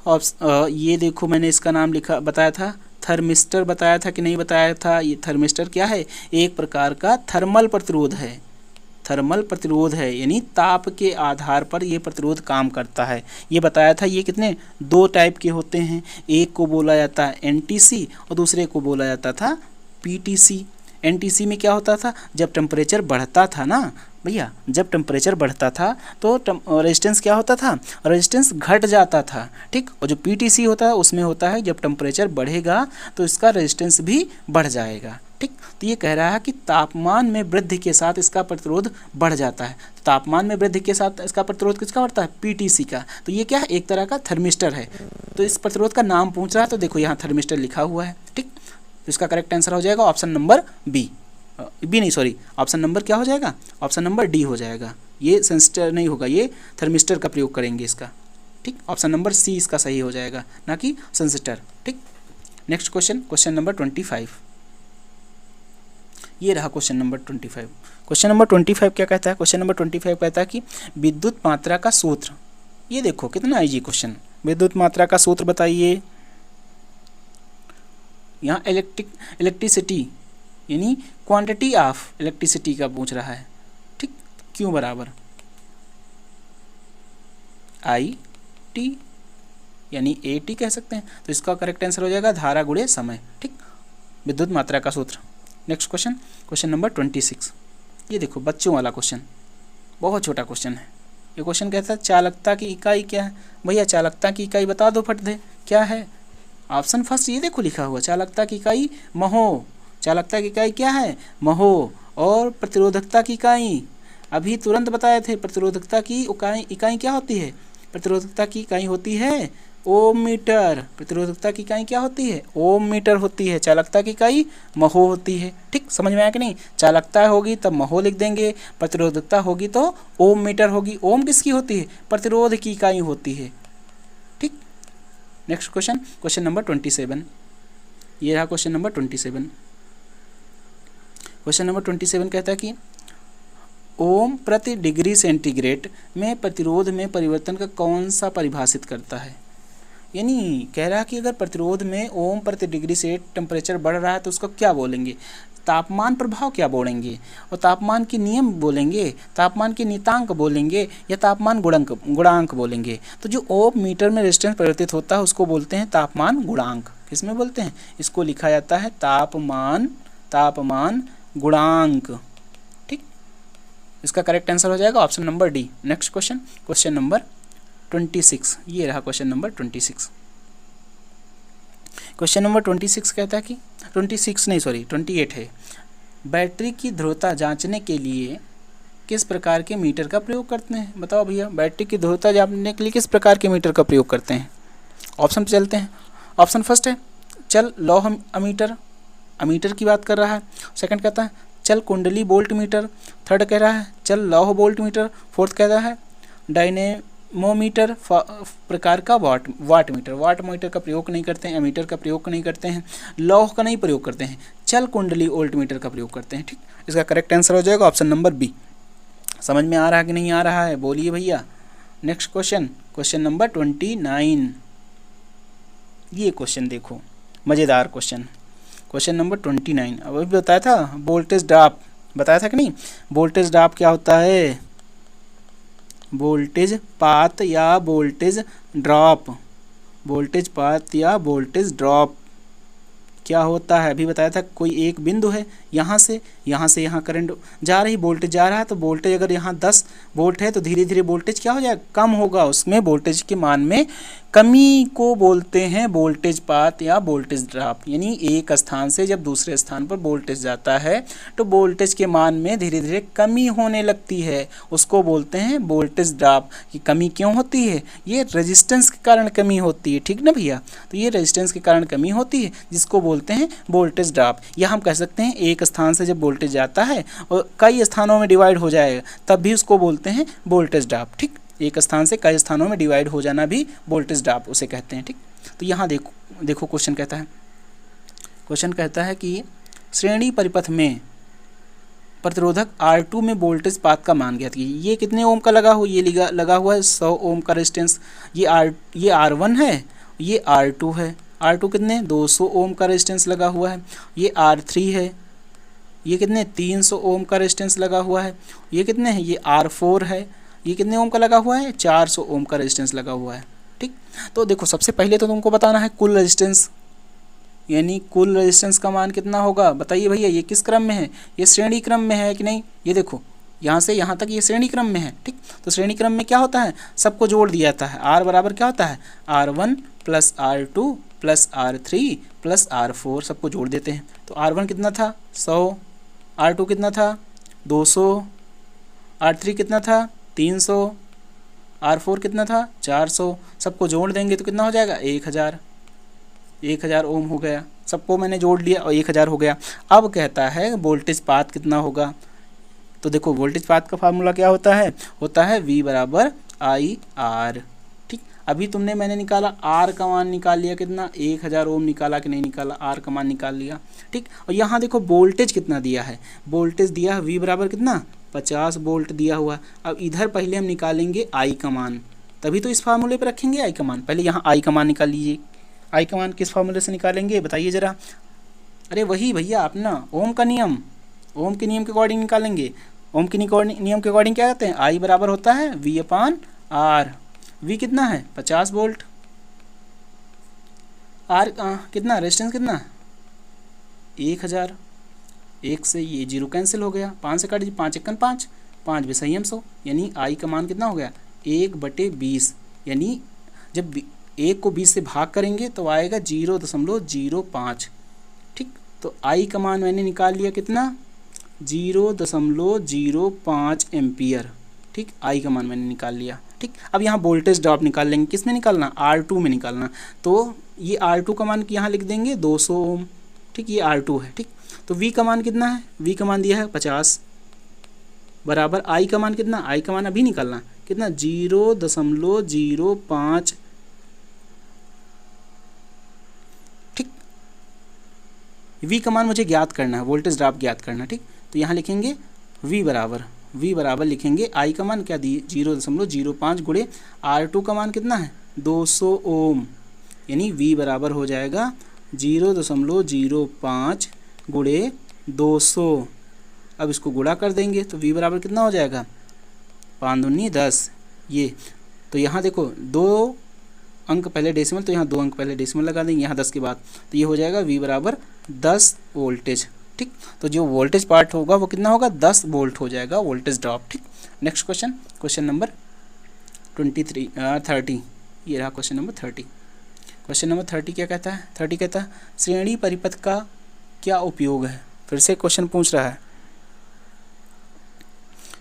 और ये देखो मैंने इसका नाम लिखा बताया था, थर्मिस्टर बताया था कि नहीं बताया था। ये थर्मिस्टर क्या है, एक प्रकार का थर्मल प्रतिरोध है, थर्मल प्रतिरोध है, यानी ताप के आधार पर ये प्रतिरोध काम करता है। ये बताया था ये कितने, दो टाइप के होते हैं, एक को बोला जाता है एनटीसी और दूसरे को बोला जाता था पीटीसी। एनटीसी में क्या होता था, जब टेम्परेचर बढ़ता था ना भैया, जब टेम्परेचर बढ़ता था तो रेजिस्टेंस क्या होता था, रेजिस्टेंस घट जाता था, ठीक। और जो पीटीसी होता है उसमें होता है जब टेम्परेचर बढ़ेगा तो इसका रेजिस्टेंस भी बढ़ जाएगा, ठीक। तो ये कह रहा है कि तापमान में वृद्धि के साथ इसका प्रतिरोध बढ़ जाता है। तो तापमान में वृद्धि के साथ इसका प्रतिरोध किसका बढ़ता है, पीटीसी का। तो ये क्या है, एक तरह का थर्मिस्टर है। तो इस प्रतिरोध का नाम पूछ रहा है, तो देखो यहाँ थर्मिस्टर लिखा हुआ है, ठीक। तो इसका करेक्ट आंसर हो जाएगा ऑप्शन नंबर बी, नहीं सॉरी, ऑप्शन नंबर क्या हो जाएगा, ऑप्शन नंबर डी हो जाएगा। ये सेंसिटर नहीं होगा, ये थर्मिस्टर का प्रयोग करेंगे इसका, ठीक। ऑप्शन नंबर सी इसका सही हो जाएगा, ना कि सेंसिटर, ठीक। नेक्स्ट क्वेश्चन, क्वेश्चन नंबर 25, ये रहा क्वेश्चन नंबर 25। क्वेश्चन नंबर 25 क्या कहता है, क्वेश्चन नंबर 25 कहता है कि विद्युत मात्रा का सूत्र। ये देखो कितना इजी क्वेश्चन, विद्युत मात्रा का सूत्र बताइए। यहाँ इलेक्ट्रिसिटी यानी क्वांटिटी ऑफ इलेक्ट्रिसिटी का पूछ रहा है, ठीक। क्यों बराबर आई टी यानी ए टी कह सकते हैं। तो इसका करेक्ट आंसर हो जाएगा धारा गुणे समय, ठीक, विद्युत मात्रा का सूत्र। नेक्स्ट क्वेश्चन, क्वेश्चन नंबर 26, ये देखो बच्चों वाला क्वेश्चन, बहुत छोटा क्वेश्चन है। ये क्वेश्चन कहता है चालकता की इकाई क्या है। भैया चालकता की इकाई बता दो फट दे, क्या है। ऑप्शन फर्स्ट ये देखो लिखा हुआ, चालकता की इकाई महो। चालकता की इकाई क्या है, महो। और प्रतिरोधकता की इकाई अभी तुरंत बताए थे, प्रतिरोधकता की इकाई क्या होती है, प्रतिरोधकता की इकाई होती है ओम मीटर। प्रतिरोधकता की इकाई क्या होती है, ओम मीटर होती है। चालकता की इकाई महो होती है, ठीक। समझ में आया कि नहीं, चालकता होगी तब महो लिख देंगे, प्रतिरोधकता होगी तो ओम मीटर होगी। ओम किसकी होती है, प्रतिरोध की इकाई होती है, ठीक। नेक्स्ट क्वेश्चन, क्वेश्चन नंबर 27, ये रहा क्वेश्चन नंबर 27। क्वेश्चन नंबर 27 कहता है कि ओम प्रति डिग्री सेंटीग्रेड में प्रतिरोध में परिवर्तन का कौन सा परिभाषित करता है। यानी कह रहा है कि अगर प्रतिरोध में ओम प्रति डिग्री से टेम्परेचर बढ़ रहा है तो उसको क्या बोलेंगे, तापमान प्रभाव क्या बोलेंगे, और तापमान के नियम बोलेंगे, तापमान के नियतांक बोलेंगे, या तापमान गुणांक बोलेंगे। तो जो ओम मीटर में रेजिस्टेंस परिवर्तित होता है उसको बोलते हैं तापमान गुणांक। किसमें बोलते हैं, इसको लिखा जाता है तापमान गुणांक, ठीक। इसका करेक्ट आंसर हो जाएगा option number D. Next question, question number 26, ये रहा क्वेश्चन नंबर 26। क्वेश्चन नंबर 26 कहता है कि 28 है, बैटरी की ध्रुवता जांचने के लिए किस प्रकार के मीटर का प्रयोग करते हैं। बताओ भैया, बैटरी की ध्रुवता जांचने के लिए किस प्रकार के मीटर का प्रयोग करते हैं। ऑप्शन पे चलते हैं। ऑप्शन फर्स्ट है चल लौह अमीटर, अमीटर की बात कर रहा है। सेकंड कहता है चल कुंडली वोल्ट मीटर। थर्ड कह रहा है चल लौह वोल्ट मीटर। फोर्थ कह रहा है डायनेमोमीटर प्रकार का वाट मीटर। वाट मीटर का प्रयोग नहीं करते हैं, अमीटर का प्रयोग नहीं करते हैं, लौह का नहीं प्रयोग करते हैं, चल कुंडली वोल्ट मीटर का प्रयोग करते हैं, ठीक। इसका करेक्ट आंसर हो जाएगा ऑप्शन नंबर बी। समझ में आ रहा है कि नहीं आ रहा है, बोलिए भैया। नेक्स्ट क्वेश्चन, क्वेश्चन नंबर 29, ये क्वेश्चन देखो मज़ेदार क्वेश्चन। क्वेश्चन नंबर 29, अब अभी बताया था वोल्टेज ड्रॉप, बताया था कि नहीं। वोल्टेज ड्रॉप क्या होता है, वोल्टेज पात या वोल्टेज ड्रॉप, वोल्टेज पात या वोल्टेज ड्रॉप क्या होता है। अभी बताया था कोई एक बिंदु है यहाँ से यहाँ करंट जा रही, वोल्टेज जा रहा है, तो वोल्टेज अगर यहाँ 10 वोल्ट है तो धीरे धीरे वोल्टेज क्या हो जाएगा, कम होगा, उसमें वोल्टेज के मान में कमी को बोलते हैं वोल्टेज पात या वोल्टेज ड्रॉप। यानी एक स्थान से जब दूसरे स्थान पर वोल्टेज जाता है तो वोल्टेज के मान में धीरे धीरे कमी होने लगती है, उसको बोलते हैं वोल्टेज ड्रॉप। ये कमी क्यों होती है, ये रेजिस्टेंस के कारण कमी होती है, ठीक ना भैया। तो ये रेजिस्टेंस के कारण कमी होती है जिसको बोलते हैं वोल्टेज ड्रॉप। या हम कह सकते हैं एक स्थान से जब वोल्टेज जाता है और कई स्थानों में डिवाइड हो जाएगा तब भी उसको बोलते हैं वोल्टेज ड्रॉप, ठीक। एक स्थान से कई स्थानों में डिवाइड हो जाना भी वोल्टेज ड्रॉप उसे कहते हैं, ठीक। तो यहाँ देखो क्वेश्चन कहता है कि श्रेणी परिपथ में प्रतिरोधक R2 में वोल्टेज पात का मान ज्ञात कीजिए। ये कितने ओम का लगा हुआ है 100 ओम का रेजिस्टेंस। ये R1 है, ये R2 है। R2 कितने 200 ओम का रेजिस्टेंस लगा हुआ है। ये R3 है, ये कितने 300 ओम का रेजिस्टेंस लगा हुआ है। ये कितने हैं, ये R4 है, ये कितने ओम का लगा हुआ है 400 ओम का रेजिस्टेंस लगा हुआ है, ठीक। तो देखो सबसे पहले तो तुमको बताना है कुल रेजिस्टेंस, यानी कुल रेजिस्टेंस का मान कितना होगा। बताइए भैया ये किस क्रम में है, ये श्रेणी क्रम में है कि नहीं। ये देखो यहाँ से यहाँ तक ये श्रेणी क्रम में है, ठीक। तो श्रेणी क्रम में क्या होता है, सबको जोड़ दिया जाता है। R बराबर क्या होता है R1 plus R2 plus R3 plus R4, सबको जोड़ देते हैं। तो R1 कितना था 100, R2 कितना था 200, R3 कितना था 300, R4 कितना था 400, सबको जोड़ देंगे तो कितना हो जाएगा 1000 ओम हो गया। सबको मैंने जोड़ लिया और 1000 हो गया। अब कहता है वोल्टेज पात कितना होगा। तो देखो वोल्टेज पात का फार्मूला क्या होता है V बराबर IR, ठीक। अभी मैंने निकाला R का मान निकाल लिया, कितना 1000 ओम निकाला कि नहीं निकाला, R का मान निकाल लिया, ठीक। और यहाँ देखो वोल्टेज कितना दिया है, वोल्टेज दिया है V बराबर कितना 50 वोल्ट दिया हुआ। अब इधर पहले हम निकालेंगे I का मान, तभी तो इस फार्मूले पर रखेंगे I का मान। पहले यहाँ I का मान निकाल लीजिए। I का मान किस फार्मूले से निकालेंगे बताइए ज़रा। अरे वही भैया अपना ओम के नियम के अकॉर्डिंग निकालेंगे। ओम के नियम के अकॉर्डिंग क्या कहते हैं, I बराबर होता है V/R। V कितना है 50 वोल्ट, R कितना रेजिस्टेंस कितना 1000। एक से ये 0 कैंसिल हो गया, 5 से काट दीजिए, 5 एकन 5, 5 विषयम 100, यानी I का मान कितना हो गया 1/20। यानी जब 1 को 20 से भाग करेंगे तो आएगा 0.05, ठीक। तो I का मान मैंने निकाल लिया कितना 0.05 एम्पियर, ठीक। I का मान मैंने निकाल लिया, ठीक। अब यहाँ वोल्टेज ड्रॉप निकाल लेंगे, किस में निकालना R2 में निकालना। तो ये R2 का मान यहाँ लिख देंगे 200 ओम, ठीक। ये R2 है, ठीक। तो V का मान कितना है, V का मान दिया है 50 बराबर I का मान कितना, I का मान अभी निकालना कितना 0.05, ठीक। V का मान मुझे ज्ञात करना है, वोल्टेज ड्रॉप ज्ञात करना, ठीक। तो यहाँ लिखेंगे V बराबर लिखेंगे I का मान क्या दिए 0.05 गुणे R2 का मान कितना है 200 ओम, यानी V बराबर हो जाएगा 0.05 गुणे 200। अब इसको गुणा कर देंगे तो V बराबर कितना हो जाएगा 5 दूनी 10। ये तो यहाँ देखो 2 अंक पहले डेसिमल, तो यहाँ 2 अंक पहले डेसिमल लगा देंगे यहाँ 10 के बाद, तो ये हो जाएगा V बराबर 10 वोल्टेज, ठीक। तो जो वोल्टेज पार्ट होगा वो कितना होगा 10 वोल्ट हो जाएगा वोल्टेज ड्रॉप, ठीक। नेक्स्ट क्वेश्चन नंबर 30, ये रहा क्वेश्चन नंबर 30। क्वेश्चन नंबर 30 क्या कहता है, 30 कहता है श्रेणी परिपथ का क्या उपयोग है। फिर से क्वेश्चन पूछ रहा है।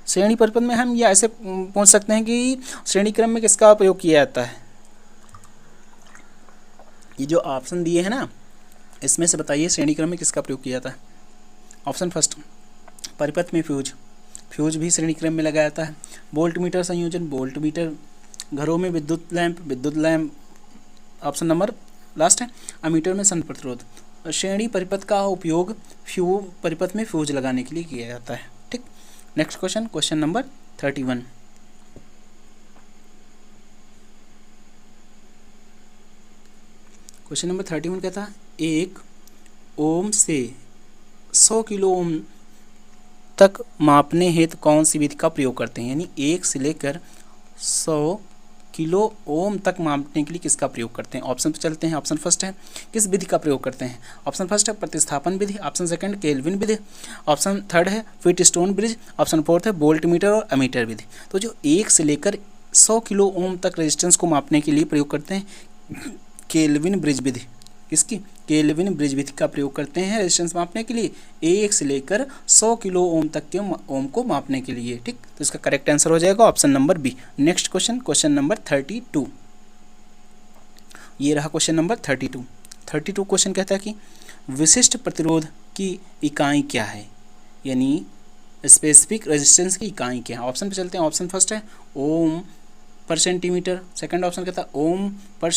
श्रेणी परिपथ में हम ये ऐसे पूछ सकते हैं कि श्रेणी क्रम में किसका उपयोग किया जाता है। ये जो ऑप्शन दिए हैं ना, इसमें से बताइए श्रेणी क्रम में किसका प्रयोग किया जाता है। ऑप्शन फर्स्ट परिपथ में फ्यूज भी श्रेणी क्रम में लगाया जाता है। वोल्ट मीटर संयोजन, वोल्ट मीटर। घरों में विद्युत लैंप। ऑप्शन नंबर लास्ट है अमीटर में शंट प्रतिरोध। श्रेणी परिपथ का उपयोग परिपथ में फ्यूज लगाने के लिए किया जाता है, ठीक। Next question number 31। Question number 31 कहता है 1 ओम से 100 किलो ओम तक मापने हेतु कौन सी विधि का प्रयोग करते हैं। यानी 1 से लेकर 100 किलो ओम तक मापने के लिए किसका प्रयोग करते हैं? ऑप्शन पे चलते हैं। ऑप्शन फर्स्ट है किस विधि का प्रयोग करते हैं? ऑप्शन फर्स्ट है प्रतिस्थापन विधि, ऑप्शन सेकंड केल्विन विधि, ऑप्शन थर्ड है व्हीटस्टोन ब्रिज, ऑप्शन फोर्थ है बोल्ट मीटर और अमीटर विधि। तो जो 1 से लेकर 100 किलो ओम तक रेजिस्टेंस को मापने के लिए प्रयोग करते हैं केल्विन ब्रिज विधि। किसकी? केल्विन ब्रिज विधि का प्रयोग करते हैं रेजिस्टेंस मापने के लिए 1 से लेकर 100 किलो ओम तक के ओम को मापने के लिए। ठीक, तो इसका करेक्ट आंसर हो जाएगा option number B. Next question, question number 32। ये रहा क्वेश्चन नंबर 32। 32 क्वेश्चन कहता है कि विशिष्ट प्रतिरोध की इकाई क्या है, यानी स्पेसिफिक रेजिस्टेंस की इकाई क्या है? ऑप्शन पे चलते हैं। ऑप्शन फर्स्ट है ओम पर सेंटीमीटर, सेकंड ऑप्शन कहता है ओम पर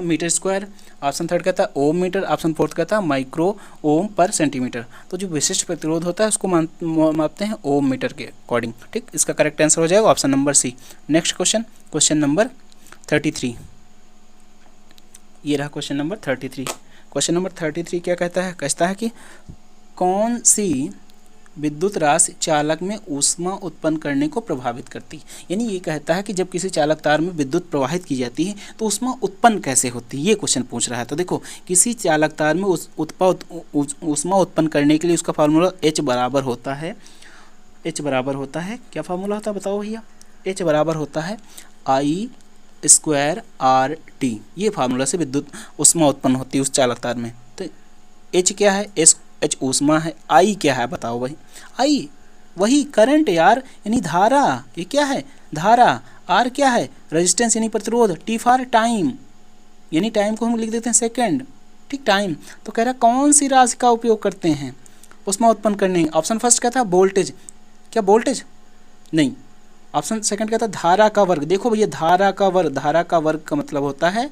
मीटर स्क्वायर, ऑप्शन थर्ड कहता है ओम मीटर, ऑप्शन फोर्थ कहता है माइक्रो ओम पर सेंटीमीटर। तो जो विशिष्ट प्रतिरोध होता है उसको मापते हैं ओम मीटर के अकॉर्डिंग। ठीक, इसका करेक्ट आंसर हो जाएगा option number C. Next question, question number 33। ये रहा क्वेश्चन नंबर 33। क्वेश्चन नंबर 33 क्या कहता है? कहता है कि कौन सी विद्युत राशि चालक में ऊष्मा उत्पन्न करने को प्रभावित करती है? यानी ये कहता है कि जब किसी चालक तार में विद्युत प्रवाहित की जाती है तो ऊष्मा उत्पन्न कैसे होती है, ये क्वेश्चन पूछ रहा है। तो देखो, किसी चालक तार में ऊष्मा उत्पन्न करने के लिए उसका फार्मूला H बराबर होता है, H बराबर होता है, क्या फार्मूला होता है बताओ भैया? H बराबर होता है I² RT। ये फार्मूला से विद्युत ऊष्मा उत्पन्न होती है उस चालक तार में। तो H क्या है? H ऊष्मा है। I क्या है बताओ भाई? I वही करंट यार, यानी धारा। ये क्या है? धारा। R क्या है? रेजिस्टेंस यानी प्रतिरोध। T फॉर टाइम, यानी टाइम को हम लिख देते हैं सेकंड। ठीक, टाइम। तो कह रहा कौन सी राशि का उपयोग करते हैं ऊष्मा उत्पन्न करने? ऑप्शन फर्स्ट कहता है वोल्टेज। क्या वोल्टेज? नहीं। ऑप्शन सेकंड कहता है धारा का वर्ग। देखो भैया, धारा का वर्ग, धारा का वर्ग का मतलब होता है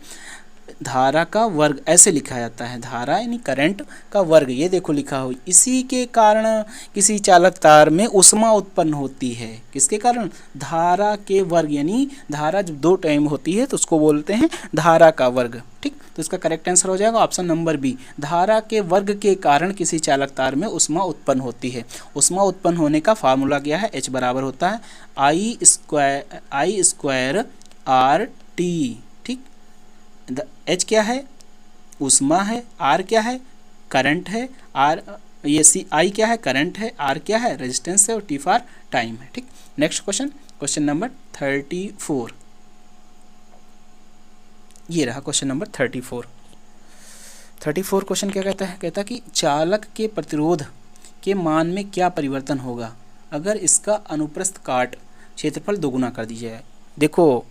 धारा का वर्ग, ऐसे लिखा जाता है। धारा यानी करंट का वर्ग, ये देखो लिखा हो। इसी के कारण किसी चालक तार में ऊष्मा उत्पन्न होती है। किसके कारण? धारा के वर्ग, यानी धारा जब 2 टाइम होती है तो उसको बोलते हैं धारा का वर्ग। ठीक, तो इसका करेक्ट आंसर हो जाएगा ऑप्शन नंबर बी। धारा के वर्ग के कारण किसी चालक तार में ऊष्मा उत्पन्न होती है। ऊष्मा उत्पन्न होने का फार्मूला क्या है? H बराबर होता है I² RT। ठीक, H क्या है? ऊष्मा है। R क्या है? करंट है। I क्या है? करंट है। R क्या है? रेजिस्टेंस है। और T फॉर टाइम है। ठीक, नेक्स्ट क्वेश्चन, क्वेश्चन नंबर 34। ये रहा क्वेश्चन नंबर 34। 34 क्वेश्चन क्या कहता है? कहता है कि चालक के प्रतिरोध के मान में क्या परिवर्तन होगा अगर इसका अनुप्रस्थ काट क्षेत्रफल दोगुना कर दिया जाए? देखो,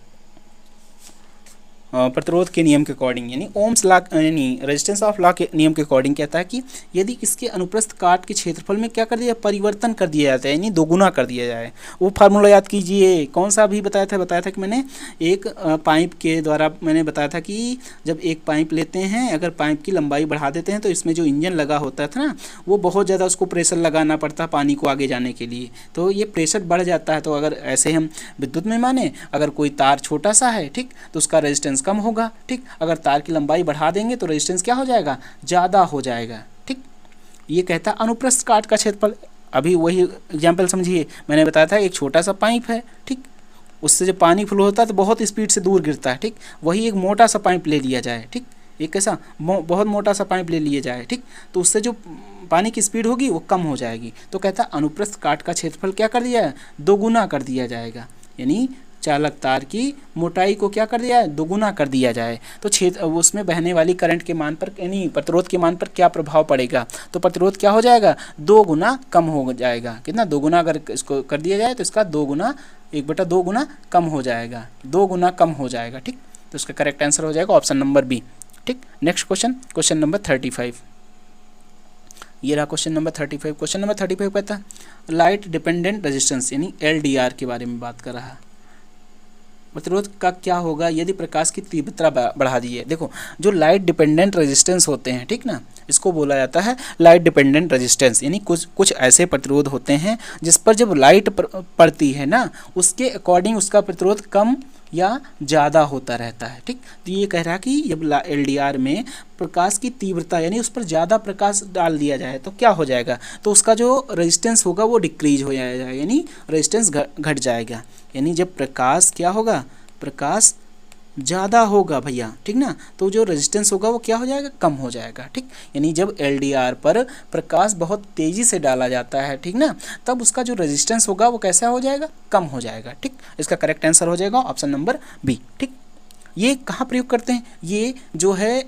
प्रतिरोध के नियम के अकॉर्डिंग, यानी ओम्स लॉ, यानी रेजिस्टेंस ऑफ लॉ के नियम के अकॉर्डिंग कहता है कि यदि इसके अनुप्रस्थ काट के क्षेत्रफल में क्या कर दिया? परिवर्तन कर दिया जाता है, यानी दोगुना कर दिया जाए। वो फार्मूला याद कीजिए। कौन सा अभी बताया था कि मैंने एक पाइप के द्वारा मैंने बताया था कि जब एक पाइप लेते हैं, अगर पाइप की लंबाई बढ़ा देते हैं तो इसमें जो इंजन लगा होता था ना, वो बहुत ज़्यादा उसको प्रेशर लगाना पड़ता है पानी को आगे जाने के लिए, तो ये प्रेशर बढ़ जाता है। तो अगर ऐसे हम विद्युत में माने, अगर कोई तार छोटा सा है, ठीक, तो उसका रेजिस्टेंस कम होगा। ठीक, अगर तार की लंबाई बढ़ा देंगे तो रेजिस्टेंस क्या हो जाएगा? ज़्यादा हो जाएगा। ठीक, ये कहता है अनुप्रस्थ काट का क्षेत्रफल। अभी वही एग्जाम्पल समझिए, मैंने बताया था एक छोटा सा पाइप है, ठीक, उससे जब पानी फ्लो होता है तो बहुत स्पीड से दूर गिरता है। ठीक, वही एक मोटा सा पाइप ले लिया जाए, ठीक, एक ऐसा बहुत मोटा सा पाइप ले लिया जाए, ठीक, तो उससे जो पानी की स्पीड होगी वो कम हो जाएगी। तो कहता है अनुप्रस्थ काट का क्षेत्रफल क्या कर दिया है? दोगुना कर दिया जाएगा, यानी चालक तार की मोटाई को क्या कर दिया है? दोगुना कर दिया जाए। तो क्षेत्र उसमें बहने वाली करंट के मान पर, यानी प्रतिरोध के मान पर क्या प्रभाव पड़ेगा? तो प्रतिरोध क्या हो जाएगा? 2 गुना कम हो जाएगा। कितना? 2 गुना अगर इसको कर दिया जाए तो इसका 2 गुना 1/2 गुना कम हो जाएगा। 2 गुना कम हो जाएगा। ठीक, तो इसका करेक्ट आंसर हो जाएगा ऑप्शन नंबर बी। ठीक, नेक्स्ट क्वेश्चन, क्वेश्चन नंबर 35। ये रहा क्वेश्चन नंबर 35। क्वेश्चन नंबर 35 कहता है लाइट डिपेंडेंट रेजिस्टेंस, यानी LDR के बारे में बात कर रहा है। प्रतिरोध का क्या होगा यदि प्रकाश की तीव्रता बढ़ा दी है? देखो, जो लाइट डिपेंडेंट रेजिस्टेंस होते हैं, ठीक ना, इसको बोला जाता है लाइट डिपेंडेंट रेजिस्टेंस, यानी कुछ ऐसे प्रतिरोध होते हैं जिस पर जब लाइट पड़ती है ना, उसके अकॉर्डिंग उसका प्रतिरोध कम या ज़्यादा होता रहता है। ठीक, तो ये कह रहा है कि जब LDR में प्रकाश की तीव्रता, यानी उस पर ज़्यादा प्रकाश डाल दिया जाए तो क्या हो जाएगा? तो उसका जो रेजिस्टेंस होगा वो डिक्रीज हो जाएगा, यानी रेजिस्टेंस घट जाएगा। यानी जब प्रकाश क्या होगा? प्रकाश ज़्यादा होगा भैया, ठीक ना, तो जो रेजिस्टेंस होगा वो क्या हो जाएगा, कम हो जाएगा, ठीक। यानी जब LDR पर प्रकाश बहुत तेज़ी से डाला जाता है, ठीक ना, तब उसका जो रेजिस्टेंस होगा वो कैसा हो जाएगा, कम हो जाएगा, ठीक। इसका करेक्ट आंसर हो जाएगा ऑप्शन नंबर बी, ठीक। ये कहाँ प्रयोग करते हैं, ये जो है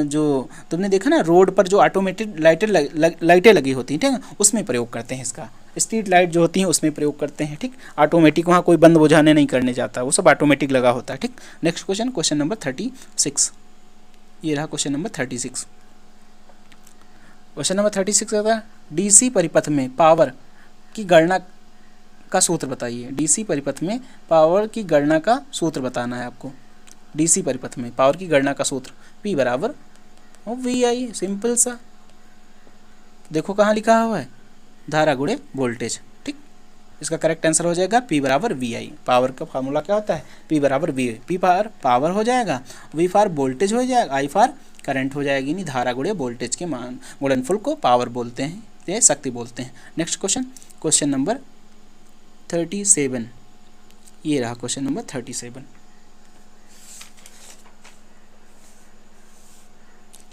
जो तुमने देखा ना रोड पर जो ऑटोमेटेड लाइटें लगी होती हैं, ठीक है, उसमें प्रयोग करते हैं इसका। स्ट्रीट लाइट जो होती हैं उसमें प्रयोग करते हैं, ठीक। ऑटोमेटिक वहाँ कोई बंद बुझाने नहीं करने जाता, वो सब ऑटोमेटिक लगा होता है, ठीक। Next question, question number 36। ये रहा क्वेश्चन नंबर 36। क्वेश्चन नंबर 36 कहता है DC परिपथ में पावर की गणना का सूत्र बताइए। DC परिपथ में पावर की गणना का सूत्र बताना है आपको। DC परिपथ में पावर की गणना का सूत्र P बराबर VI, सिंपल सा। देखो कहाँ लिखा हुआ है, धारा गुणे वोल्टेज, ठीक। इसका करेक्ट आंसर हो जाएगा P बराबर VI। पावर का फार्मूला क्या होता है, P बराबर VI। P फॉर पावर हो जाएगा, V फॉर वोल्टेज हो जाएगा, I फॉर करंट हो जाएगी। नहीं, धारा गुणे वोल्टेज के मान गुणनफल को पावर बोलते हैं, ये शक्ति बोलते हैं। Next question, question number 37। ये रहा क्वेश्चन नंबर 37।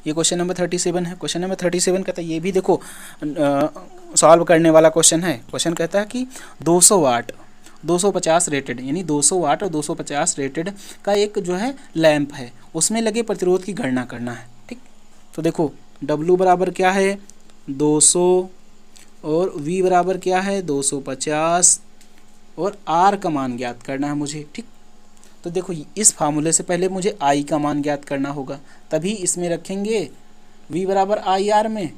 ये क्वेश्चन नंबर 37 है। क्वेश्चन नंबर 37 कहता है, ये भी देखो सॉल्व करने वाला क्वेश्चन है। क्वेश्चन कहता है कि 200 वाट 250 रेटेड, यानी 200 वाट और 250 रेटेड का एक जो है लैंप है, उसमें लगे प्रतिरोध की गणना करना है, ठीक। तो देखो W बराबर क्या है 200 और V बराबर क्या है 250 और R का मान ज्ञात करना है मुझे, ठीक। तो देखो इस फार्मूले से पहले मुझे I का मान ज्ञात करना होगा, तभी इसमें रखेंगे V बराबर IR में,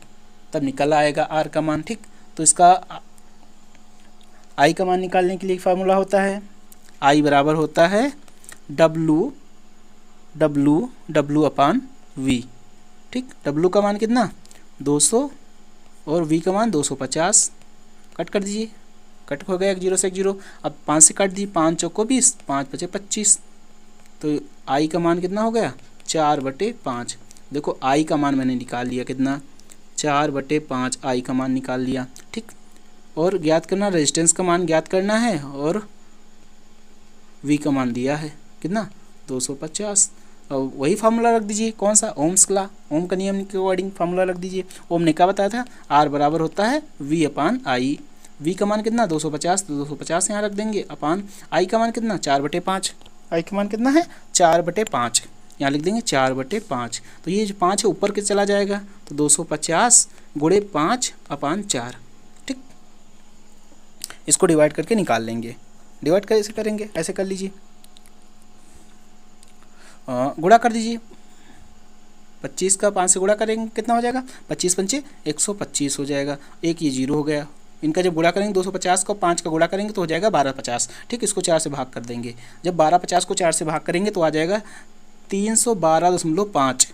तब निकल आएगा R का मान, ठीक। तो इसका I का मान निकालने के लिए फार्मूला होता है, I बराबर होता है W अपान V, ठीक। W का मान कितना 200 और V का मान 250। कट कर दीजिए, कट हो गया 1 0 से 1 0। अब 5 से काट दीजिए, 5 चौको 20, 5 बचे 25। तो I का मान कितना हो गया 4/5। देखो I का मान मैंने निकाल लिया कितना 4/5 I का मान निकाल लिया, ठीक। और ज्ञात करना रेजिस्टेंस का मान ज्ञात करना है और V का मान दिया है कितना 250। और वही फार्मूला रख दीजिए, कौन सा, ओम्स का ओम का नियम के अकॉर्डिंग फार्मूला रख दीजिए। ओम ने क्या बताया था, R बराबर होता है V अपान I। V का मान कितना 250, तो 250 यहाँ रख देंगे, अपान I का मान कितना 4/5। I का मान कितना है 4/5, यहाँ लिख देंगे 4/5। तो ये जो 5 है ऊपर के चला जाएगा, तो 250 गुणे 5 अपान 4, ठीक। इसको डिवाइड करके निकाल लेंगे। डिवाइड कैसे करेंगे, ऐसे कर लीजिए, गुणा कर दीजिए। 25 का 5 से गुणा करेंगे कितना हो जाएगा 25 पंचे 125 हो जाएगा। एक ये 0 हो गया, इनका जब गुणा करेंगे 250 को 5 का गुणा करेंगे तो हो जाएगा 1250, ठीक। इसको 4 से भाग कर देंगे, जब 1250 को 4 से भाग करेंगे तो आ जाएगा 312.5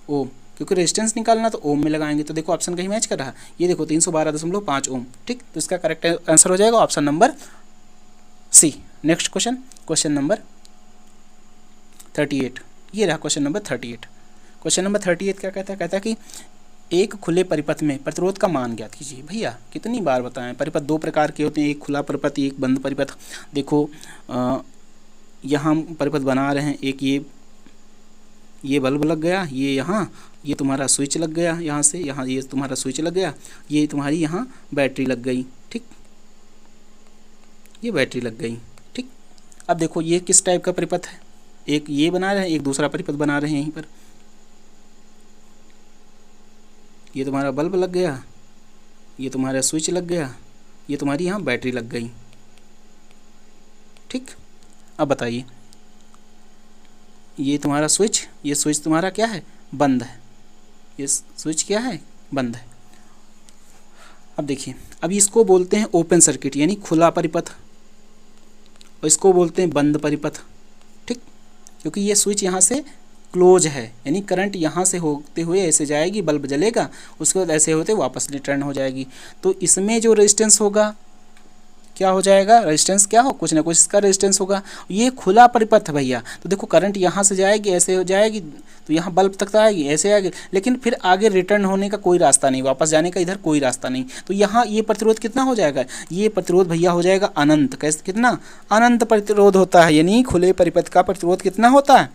ओम, क्योंकि रेजिस्टेंस निकालना तो ओम में लगाएंगे। तो देखो ऑप्शन कहीं मैच कर रहा है, ये देखो 312.5 ओम, ठीक। तो इसका करेक्ट आंसर हो जाएगा option number C. Next question, question number 38। ये रहा क्वेश्चन नंबर 38। क्वेश्चन नंबर 38 क्या कहता है, कहता है कि एक खुले परिपथ में प्रतिरोध का मान ज्ञात कीजिए। भैया कितनी बार बताएं, परिपथ दो प्रकार के होते हैं, एक खुला परिपथ एक बंद परिपथ। देखो यहाँ हम परिपथ बना रहे हैं, एक ये बल्ब लग गया, ये यहाँ ये तुम्हारा स्विच लग गया, यहाँ से यहाँ ये तुम्हारा स्विच लग गया, ये तुम्हारी यहाँ बैटरी लग गई, ठीक। ये बैटरी लग गई, ठीक। अब देखो ये किस टाइप का परिपथ है, एक ये बना रहे हैं, एक दूसरा परिपथ बना रहे हैं। यहीं पर ये तुम्हारा बल्ब लग गया, ये तुम्हारा स्विच लग गया, ये तुम्हारी यहाँ बैटरी लग गई, ठीक। अब बताइए ये तुम्हारा स्विच, ये स्विच तुम्हारा क्या है बंद है, ये स्विच क्या है बंद है। अब देखिए, अब इसको बोलते हैं ओपन सर्किट यानी खुला परिपथ, और इसको बोलते हैं बंद परिपथ, ठीक। क्योंकि ये स्विच यहाँ से क्लोज है, यानी करंट यहाँ से होते हुए ऐसे जाएगी, बल्ब जलेगा, उसके बाद ऐसे होते वापस रिटर्न हो जाएगी। तो इसमें जो रेजिस्टेंस होगा क्या हो जाएगा, रेजिस्टेंस क्या हो, कुछ ना कुछ इसका रेजिस्टेंस होगा। ये खुला परिपथ है भैया, तो देखो करंट यहाँ से जाएगी, ऐसे हो जाएगी, तो यहाँ बल्ब तक तो आएगी, ऐसे आएगी, लेकिन फिर आगे रिटर्न होने का कोई रास्ता नहीं, वापस जाने का इधर कोई रास्ता नहीं। तो यहाँ ये प्रतिरोध कितना हो जाएगा, ये प्रतिरोध भैया हो जाएगा अनंत। कैसे, कितना, अनंत प्रतिरोध होता है, यानी खुले परिपथ का प्रतिरोध कितना होता है,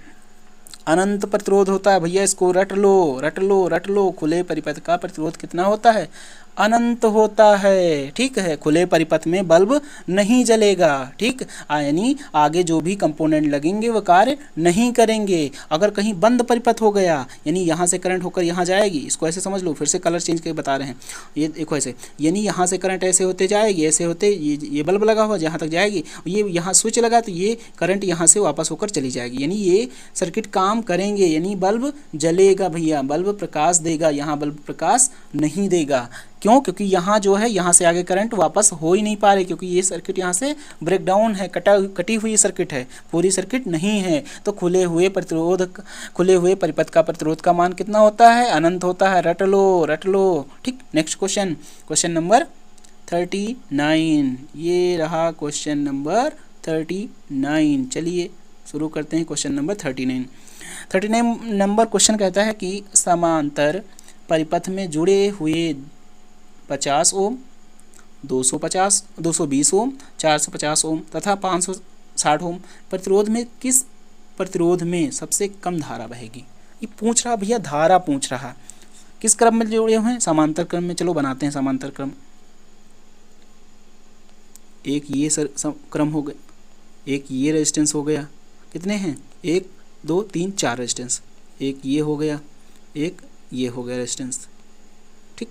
अनंत प्रतिरोध होता है भैया। इसको रट लो रट लो रट लो, खुले परिपथ का प्रतिरोध कितना होता है, अनंत होता है। ठीक है, खुले परिपथ में बल्ब नहीं जलेगा। ठीक, यानी आगे जो भी कंपोनेंट लगेंगे वो कार्य नहीं करेंगे। अगर कहीं बंद परिपथ हो गया, यानी यहाँ से करंट होकर यहाँ जाएगी, इसको ऐसे समझ लो, फिर से कलर चेंज करके बता रहे हैं, ये देखो ऐसे, यानी यहाँ से करंट ऐसे होते जाएगी, ऐसे होते, ये बल्ब लगा हुआ जहाँ तक जाएगी, ये यहाँ स्विच लगा तो ये करंट यहाँ से वापस होकर चली जाएगी, यानी ये सर्किट काम करेंगे, यानी बल्ब जलेगा भैया, बल्ब प्रकाश देगा, यहाँ बल्ब प्रकाश नहीं देगा। क्यों, क्योंकि यहाँ जो है, यहाँ से आगे करंट वापस हो ही नहीं पा रहे, क्योंकि ये सर्किट यहाँ से ब्रेकडाउन है, कटी हुई सर्किट है, पूरी सर्किट नहीं है। तो खुले हुए परिपथ का प्रतिरोध का मान कितना होता है, अनंत होता है। रट लो रट लो। ठीक, नेक्स्ट क्वेश्चन, क्वेश्चन नंबर 39, ये रहा क्वेश्चन नंबर 39। चलिए शुरू करते हैं क्वेश्चन नंबर 39 नंबर क्वेश्चन कहता है कि समांतर परिपथ में जुड़े हुए 50 ओम, 220 ओम, 450 ओम तथा 560 ओम प्रतिरोध में किस प्रतिरोध में सबसे कम धारा बहेगी। ये पूछ रहा भैया, धारा पूछ रहा, किस क्रम में जुड़े हुए हैं, समांतर क्रम में। चलो बनाते हैं समांतर क्रम। एक ये क्रम हो गया, एक ये रेजिस्टेंस हो गया, कितने हैं, 1 2 3 4 रेजिस्टेंस, एक ये हो गया, एक ये हो गया रेजिस्टेंस। ठीक,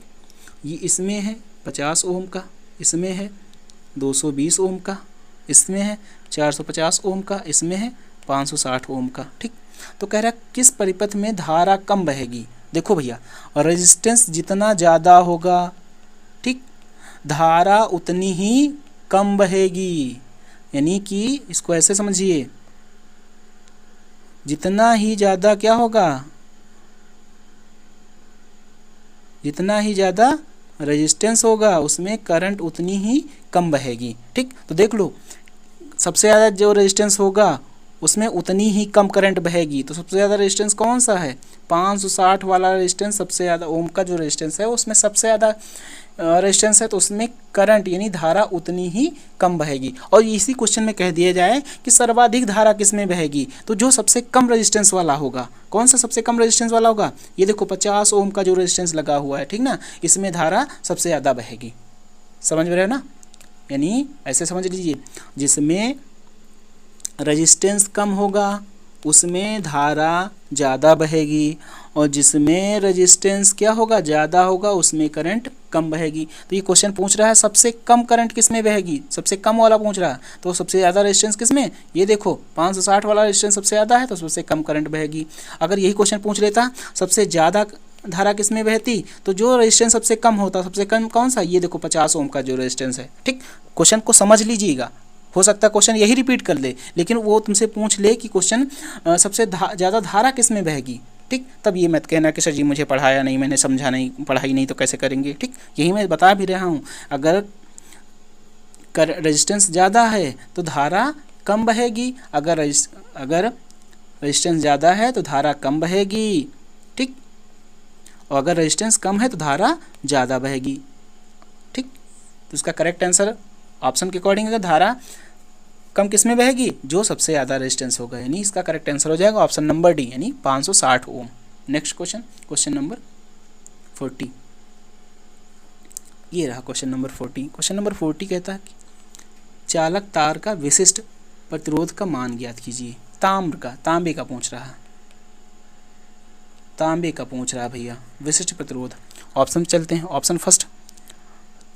ये इसमें है 50 ओम का, इसमें है 220 ओम का, इसमें है 450 ओम का, इसमें है 560 ओम का। ठीक, तो कह रहा है किस परिपथ में धारा कम बहेगी। देखो भैया, रेजिस्टेंस जितना ज़्यादा होगा, ठीक, धारा उतनी ही कम बहेगी। यानी कि इसको ऐसे समझिए, जितना ही ज़्यादा क्या होगा, जितना ही ज़्यादा रेजिस्टेंस होगा उसमें करंट उतनी ही कम बहेगी। ठीक, तो देख लो, सबसे ज़्यादा जो रेजिस्टेंस होगा उसमें उतनी ही कम करंट बहेगी। तो सबसे ज़्यादा रेजिस्टेंस कौन सा है, 560 वाला रेजिस्टेंस, सबसे ज़्यादा ओम का जो रेजिस्टेंस है उसमें सबसे ज़्यादा रेजिस्टेंस है, तो उसमें करंट यानी धारा उतनी ही कम बहेगी। और इसी क्वेश्चन में कह दिया जाए कि सर्वाधिक धारा किस में बहेगी, तो जो सबसे कम रेजिस्टेंस वाला होगा। कौन सा सबसे कम रेजिस्टेंस वाला होगा, ये देखो 50 ओम का जो रेजिस्टेंस लगा हुआ है, ठीक ना, इसमें धारा सबसे ज़्यादा बहेगी। समझ में रहे ना, यानी ऐसे समझ लीजिए, जिसमें रेजिस्टेंस कम होगा उसमें धारा ज़्यादा बहेगी, और जिसमें रेजिस्टेंस क्या होगा, ज़्यादा होगा, उसमें करंट कम बहेगी। तो ये क्वेश्चन पूछ रहा है सबसे कम करंट किस में बहेगी, सबसे कम वाला पूछ रहा है, तो सबसे ज़्यादा रेजिस्टेंस किस में, ये देखो 560 वाला रेजिस्टेंस सबसे ज़्यादा है, तो सबसे कम करंट बहेगी। अगर यही क्वेश्चन पूछ लेता सबसे ज़्यादा धारा किस में बहती, तो जो रेजिस्टेंस सबसे कम होता, सबसे कम कौन सा, ये देखो 50 ओम का जो रेजिस्टेंस है। ठीक, क्वेश्चन को समझ लीजिएगा, हो सकता है क्वेश्चन यही रिपीट कर ले, लेकिन वो तुमसे पूछ ले कि क्वेश्चन सबसे ज़्यादा धारा किस में बहेगी। ठीक, तब ये मत कहना कि सर जी मुझे पढ़ाया नहीं, मैंने समझा नहीं, पढ़ाई नहीं तो कैसे करेंगे। ठीक, यही मैं बता भी रहा हूँ, अगर रेजिस्टेंस ज़्यादा है तो धारा कम बहेगी, अगर रेजिस्टेंस ज़्यादा है तो धारा कम बहेगी। ठीक, और अगर रेजिस्टेंस कम है तो धारा ज़्यादा बहेगी। ठीक, तो इसका करेक्ट आंसर ऑप्शन के अकॉर्डिंग अगर धारा कम किस में बहेगी, जो सबसे ज़्यादा रेजिस्टेंस होगा, यानी इसका करेक्ट आंसर हो जाएगा ऑप्शन नंबर डी, यानी 560 ओम। नेक्स्ट क्वेश्चन, क्वेश्चन नंबर 40, ये रहा क्वेश्चन नंबर 40। क्वेश्चन नंबर 40 कहता है कि चालक तार का विशिष्ट प्रतिरोध का मान ज्ञात कीजिए। तांबे का पूछ रहा है, तांबे का पूछ रहा है भैया विशिष्ट प्रतिरोध। ऑप्शन चलते हैं, ऑप्शन फर्स्ट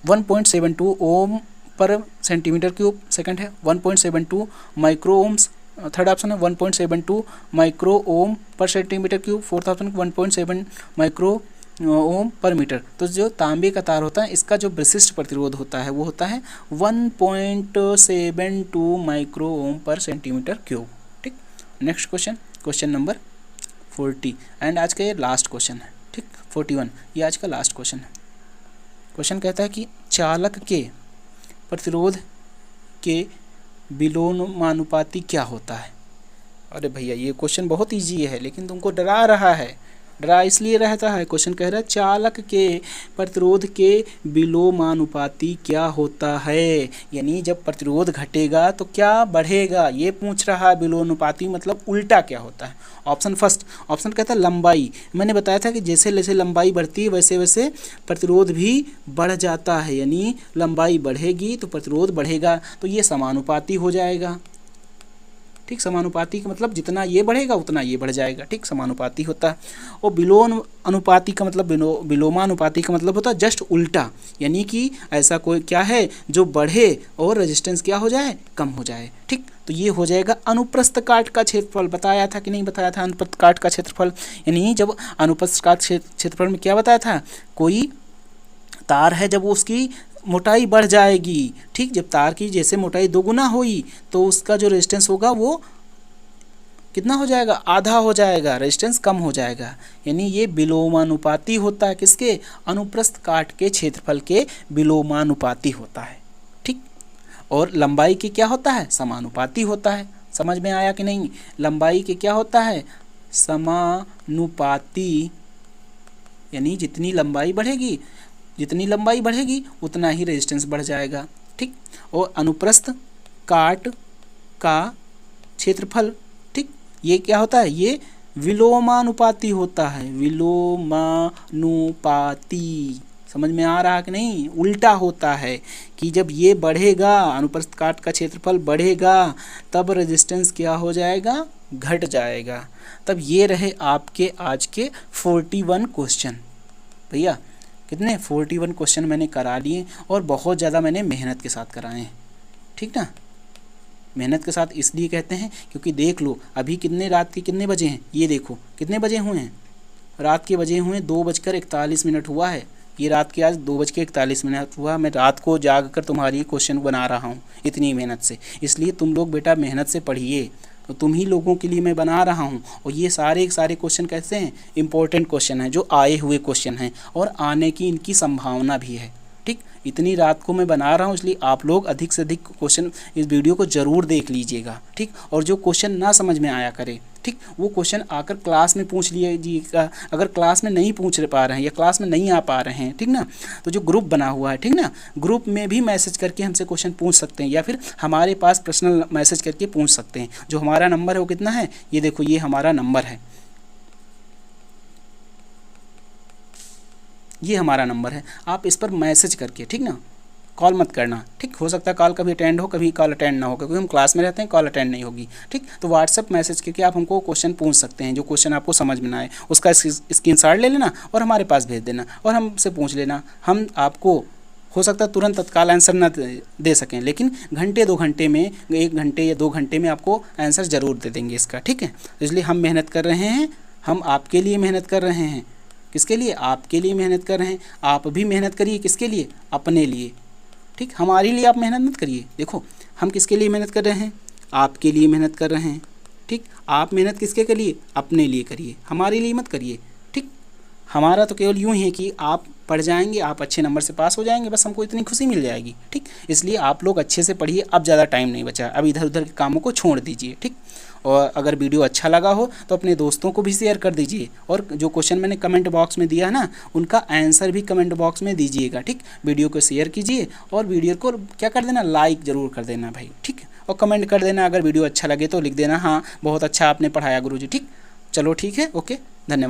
1.72 ओम पर सेंटीमीटर क्यूब, सेकंड है 1.72 माइक्रो ओम्स, थर्ड ऑप्शन है 1.72 माइक्रो ओम पर centimetre cube, fourth option 1.7 micro ohm पर मीटर। तो जो तांबे का तार होता है इसका जो विशिष्ट प्रतिरोध होता है वो होता है 1.72 माइक्रो ओम पर सेंटीमीटर क्यूब। ठीक, next question, question number 40 and आज का ये लास्ट क्वेश्चन है। ठीक, 41 ये आज का लास्ट क्वेश्चन है। क्वेश्चन कहता है कि चालक के प्रतिरोध के विलोमानुपाती क्या होता है? अरे भैया ये क्वेश्चन बहुत इजी है, लेकिन तुमको डरा रहा है। डरा इसलिए रहता है, क्वेश्चन कह रहा है चालक के प्रतिरोध के विलोमानुपाती क्या होता है, यानी जब प्रतिरोध घटेगा तो क्या बढ़ेगा, ये पूछ रहा है। विलोमानुपाती मतलब उल्टा क्या होता है? ऑप्शन फर्स्ट, ऑप्शन कहता है लंबाई। मैंने बताया था कि जैसे जैसे लंबाई बढ़ती है वैसे वैसे प्रतिरोध भी बढ़ जाता है, यानी लंबाई बढ़ेगी तो प्रतिरोध बढ़ेगा, तो ये समानुपाती हो जाएगा। ठीक, समानुपाती का मतलब जितना ये बढ़ेगा उतना ये बढ़ जाएगा। ठीक, समानुपाती होता है। और विलोम अनुपाती का मतलब विलोमानुपाती का मतलब होता है जस्ट उल्टा, यानी कि ऐसा कोई क्या है जो बढ़े और रेजिस्टेंस क्या हो जाए, कम हो जाए। ठीक, तो ये हो जाएगा अनुप्रस्थ काट का क्षेत्रफल। बताया था कि नहीं बताया था अनुप्रस्थ काट का क्षेत्रफल? यानी जब अनुप्रस्थ काट क्षेत्रफल में क्या बताया था, कोई तार है जब उसकी मोटाई बढ़ जाएगी, ठीक, जब तार की जैसे मोटाई दोगुना हुई तो उसका जो रेजिस्टेंस होगा वो कितना हो जाएगा, आधा हो जाएगा, रेजिस्टेंस कम हो जाएगा। यानी ये विलोमानुपाती होता है, किसके? अनुप्रस्थ काट के क्षेत्रफल के विलोमानुपाती होता है। ठीक, और लंबाई के क्या होता है, समानुपाती होता है। समझ में आया कि नहीं? लंबाई के क्या होता है, समानुपाती, यानी जितनी लंबाई बढ़ेगी उतना ही रेजिस्टेंस बढ़ जाएगा। ठीक, और अनुप्रस्थ काट का क्षेत्रफल, ठीक, ये क्या होता है, ये विलोमानुपाती होता है। विलोमानुपाती, समझ में आ रहा कि नहीं? उल्टा होता है कि जब ये बढ़ेगा, अनुप्रस्थ काट का क्षेत्रफल बढ़ेगा, तब रेजिस्टेंस क्या हो जाएगा, घट जाएगा। तब ये रहे आपके आज के 41 क्वेश्चन। भैया कितने 41 क्वेश्चन मैंने करा लिए, और बहुत ज़्यादा मैंने मेहनत के साथ कराए हैं। ठीक ना, मेहनत के साथ इसलिए कहते हैं क्योंकि देख लो अभी कितने, रात के कितने बजे हैं, ये देखो कितने बजे हुए हैं, रात के बजे हुए 2:41 हुआ है। ये रात के आज 2:41 हुआ। मैं रात को जाग कर तुम्हारी क्वेश्चन बना रहा हूँ इतनी मेहनत से। इसलिए तुम लोग बेटा मेहनत से पढ़िए, तो तुम ही लोगों के लिए मैं बना रहा हूँ। और ये सारे क्वेश्चन कैसे हैं, इंपॉर्टेंट क्वेश्चन हैं, जो आए हुए क्वेश्चन हैं और आने की इनकी संभावना भी है। ठीक, इतनी रात को मैं बना रहा हूँ, इसलिए आप लोग अधिक से अधिक क्वेश्चन इस वीडियो को ज़रूर देख लीजिएगा। ठीक, और जो क्वेश्चन ना समझ में आया करे, ठीक, वो क्वेश्चन आकर क्लास में पूछ लीजिएगा। अगर क्लास में नहीं पूछ पा रहे हैं या क्लास में नहीं आ पा रहे हैं, ठीक ना, तो जो ग्रुप बना हुआ है, ठीक ना, ग्रुप में भी मैसेज करके हमसे क्वेश्चन पूछ सकते हैं, या फिर हमारे पास पर्सनल मैसेज करके पूछ सकते हैं। जो हमारा नंबर है वो कितना है, ये देखो, ये हमारा नंबर है, ये हमारा नंबर है। आप इस पर मैसेज करके, ठीक ना, कॉल मत करना। ठीक, हो सकता है कॉल कभी अटेंड हो, कभी कॉल अटेंड ना हो, क्योंकि हम क्लास में रहते हैं, कॉल अटेंड नहीं होगी। ठीक, तो व्हाट्सअप मैसेज करके आप हमको क्वेश्चन पूछ सकते हैं। जो क्वेश्चन आपको समझ में ना आए उसका स्क्रीनशॉट ले लेना और हमारे पास भेज देना और हमसे पूछ लेना। हम आपको हो सकता है तुरंत तत्काल आंसर ना दे सकें, लेकिन घंटे 2 घंटे में, 1 घंटे या 2 घंटे में आपको आंसर ज़रूर दे देंगे इसका। ठीक है, तो इसलिए हम मेहनत कर रहे हैं, हम आपके लिए मेहनत कर रहे हैं। किसके लिए? आपके लिए मेहनत कर रहे हैं। आप भी मेहनत करिए, किसके लिए? अपने लिए। ठीक, हमारे लिए आप मेहनत मत करिए। देखो हम किसके लिए मेहनत कर रहे हैं, आपके लिए मेहनत कर रहे हैं। ठीक, आप मेहनत किसके लिए? अपने लिए करिए, हमारे लिए मत करिए। ठीक, हमारा तो केवल यूँ ही है कि आप पढ़ जाएंगे, आप अच्छे नंबर से पास हो जाएंगे, बस हमको इतनी खुशी मिल जाएगी। ठीक, इसलिए आप लोग अच्छे से पढ़िए। अब ज़्यादा टाइम नहीं बचा, अब इधर उधर के कामों को छोड़ दीजिए। ठीक, और अगर वीडियो अच्छा लगा हो तो अपने दोस्तों को भी शेयर कर दीजिए, और जो क्वेश्चन मैंने कमेंट बॉक्स में दिया है ना, उनका आंसर भी कमेंट बॉक्स में दीजिएगा। ठीक, वीडियो को शेयर कीजिए और वीडियो को क्या कर देना, लाइक ज़रूर कर देना भाई। ठीक, और कमेंट कर देना, अगर वीडियो अच्छा लगे तो लिख देना हाँ बहुत अच्छा आपने पढ़ाया गुरुजी। ठीक, चलो ठीक है, ओके, धन्यवाद।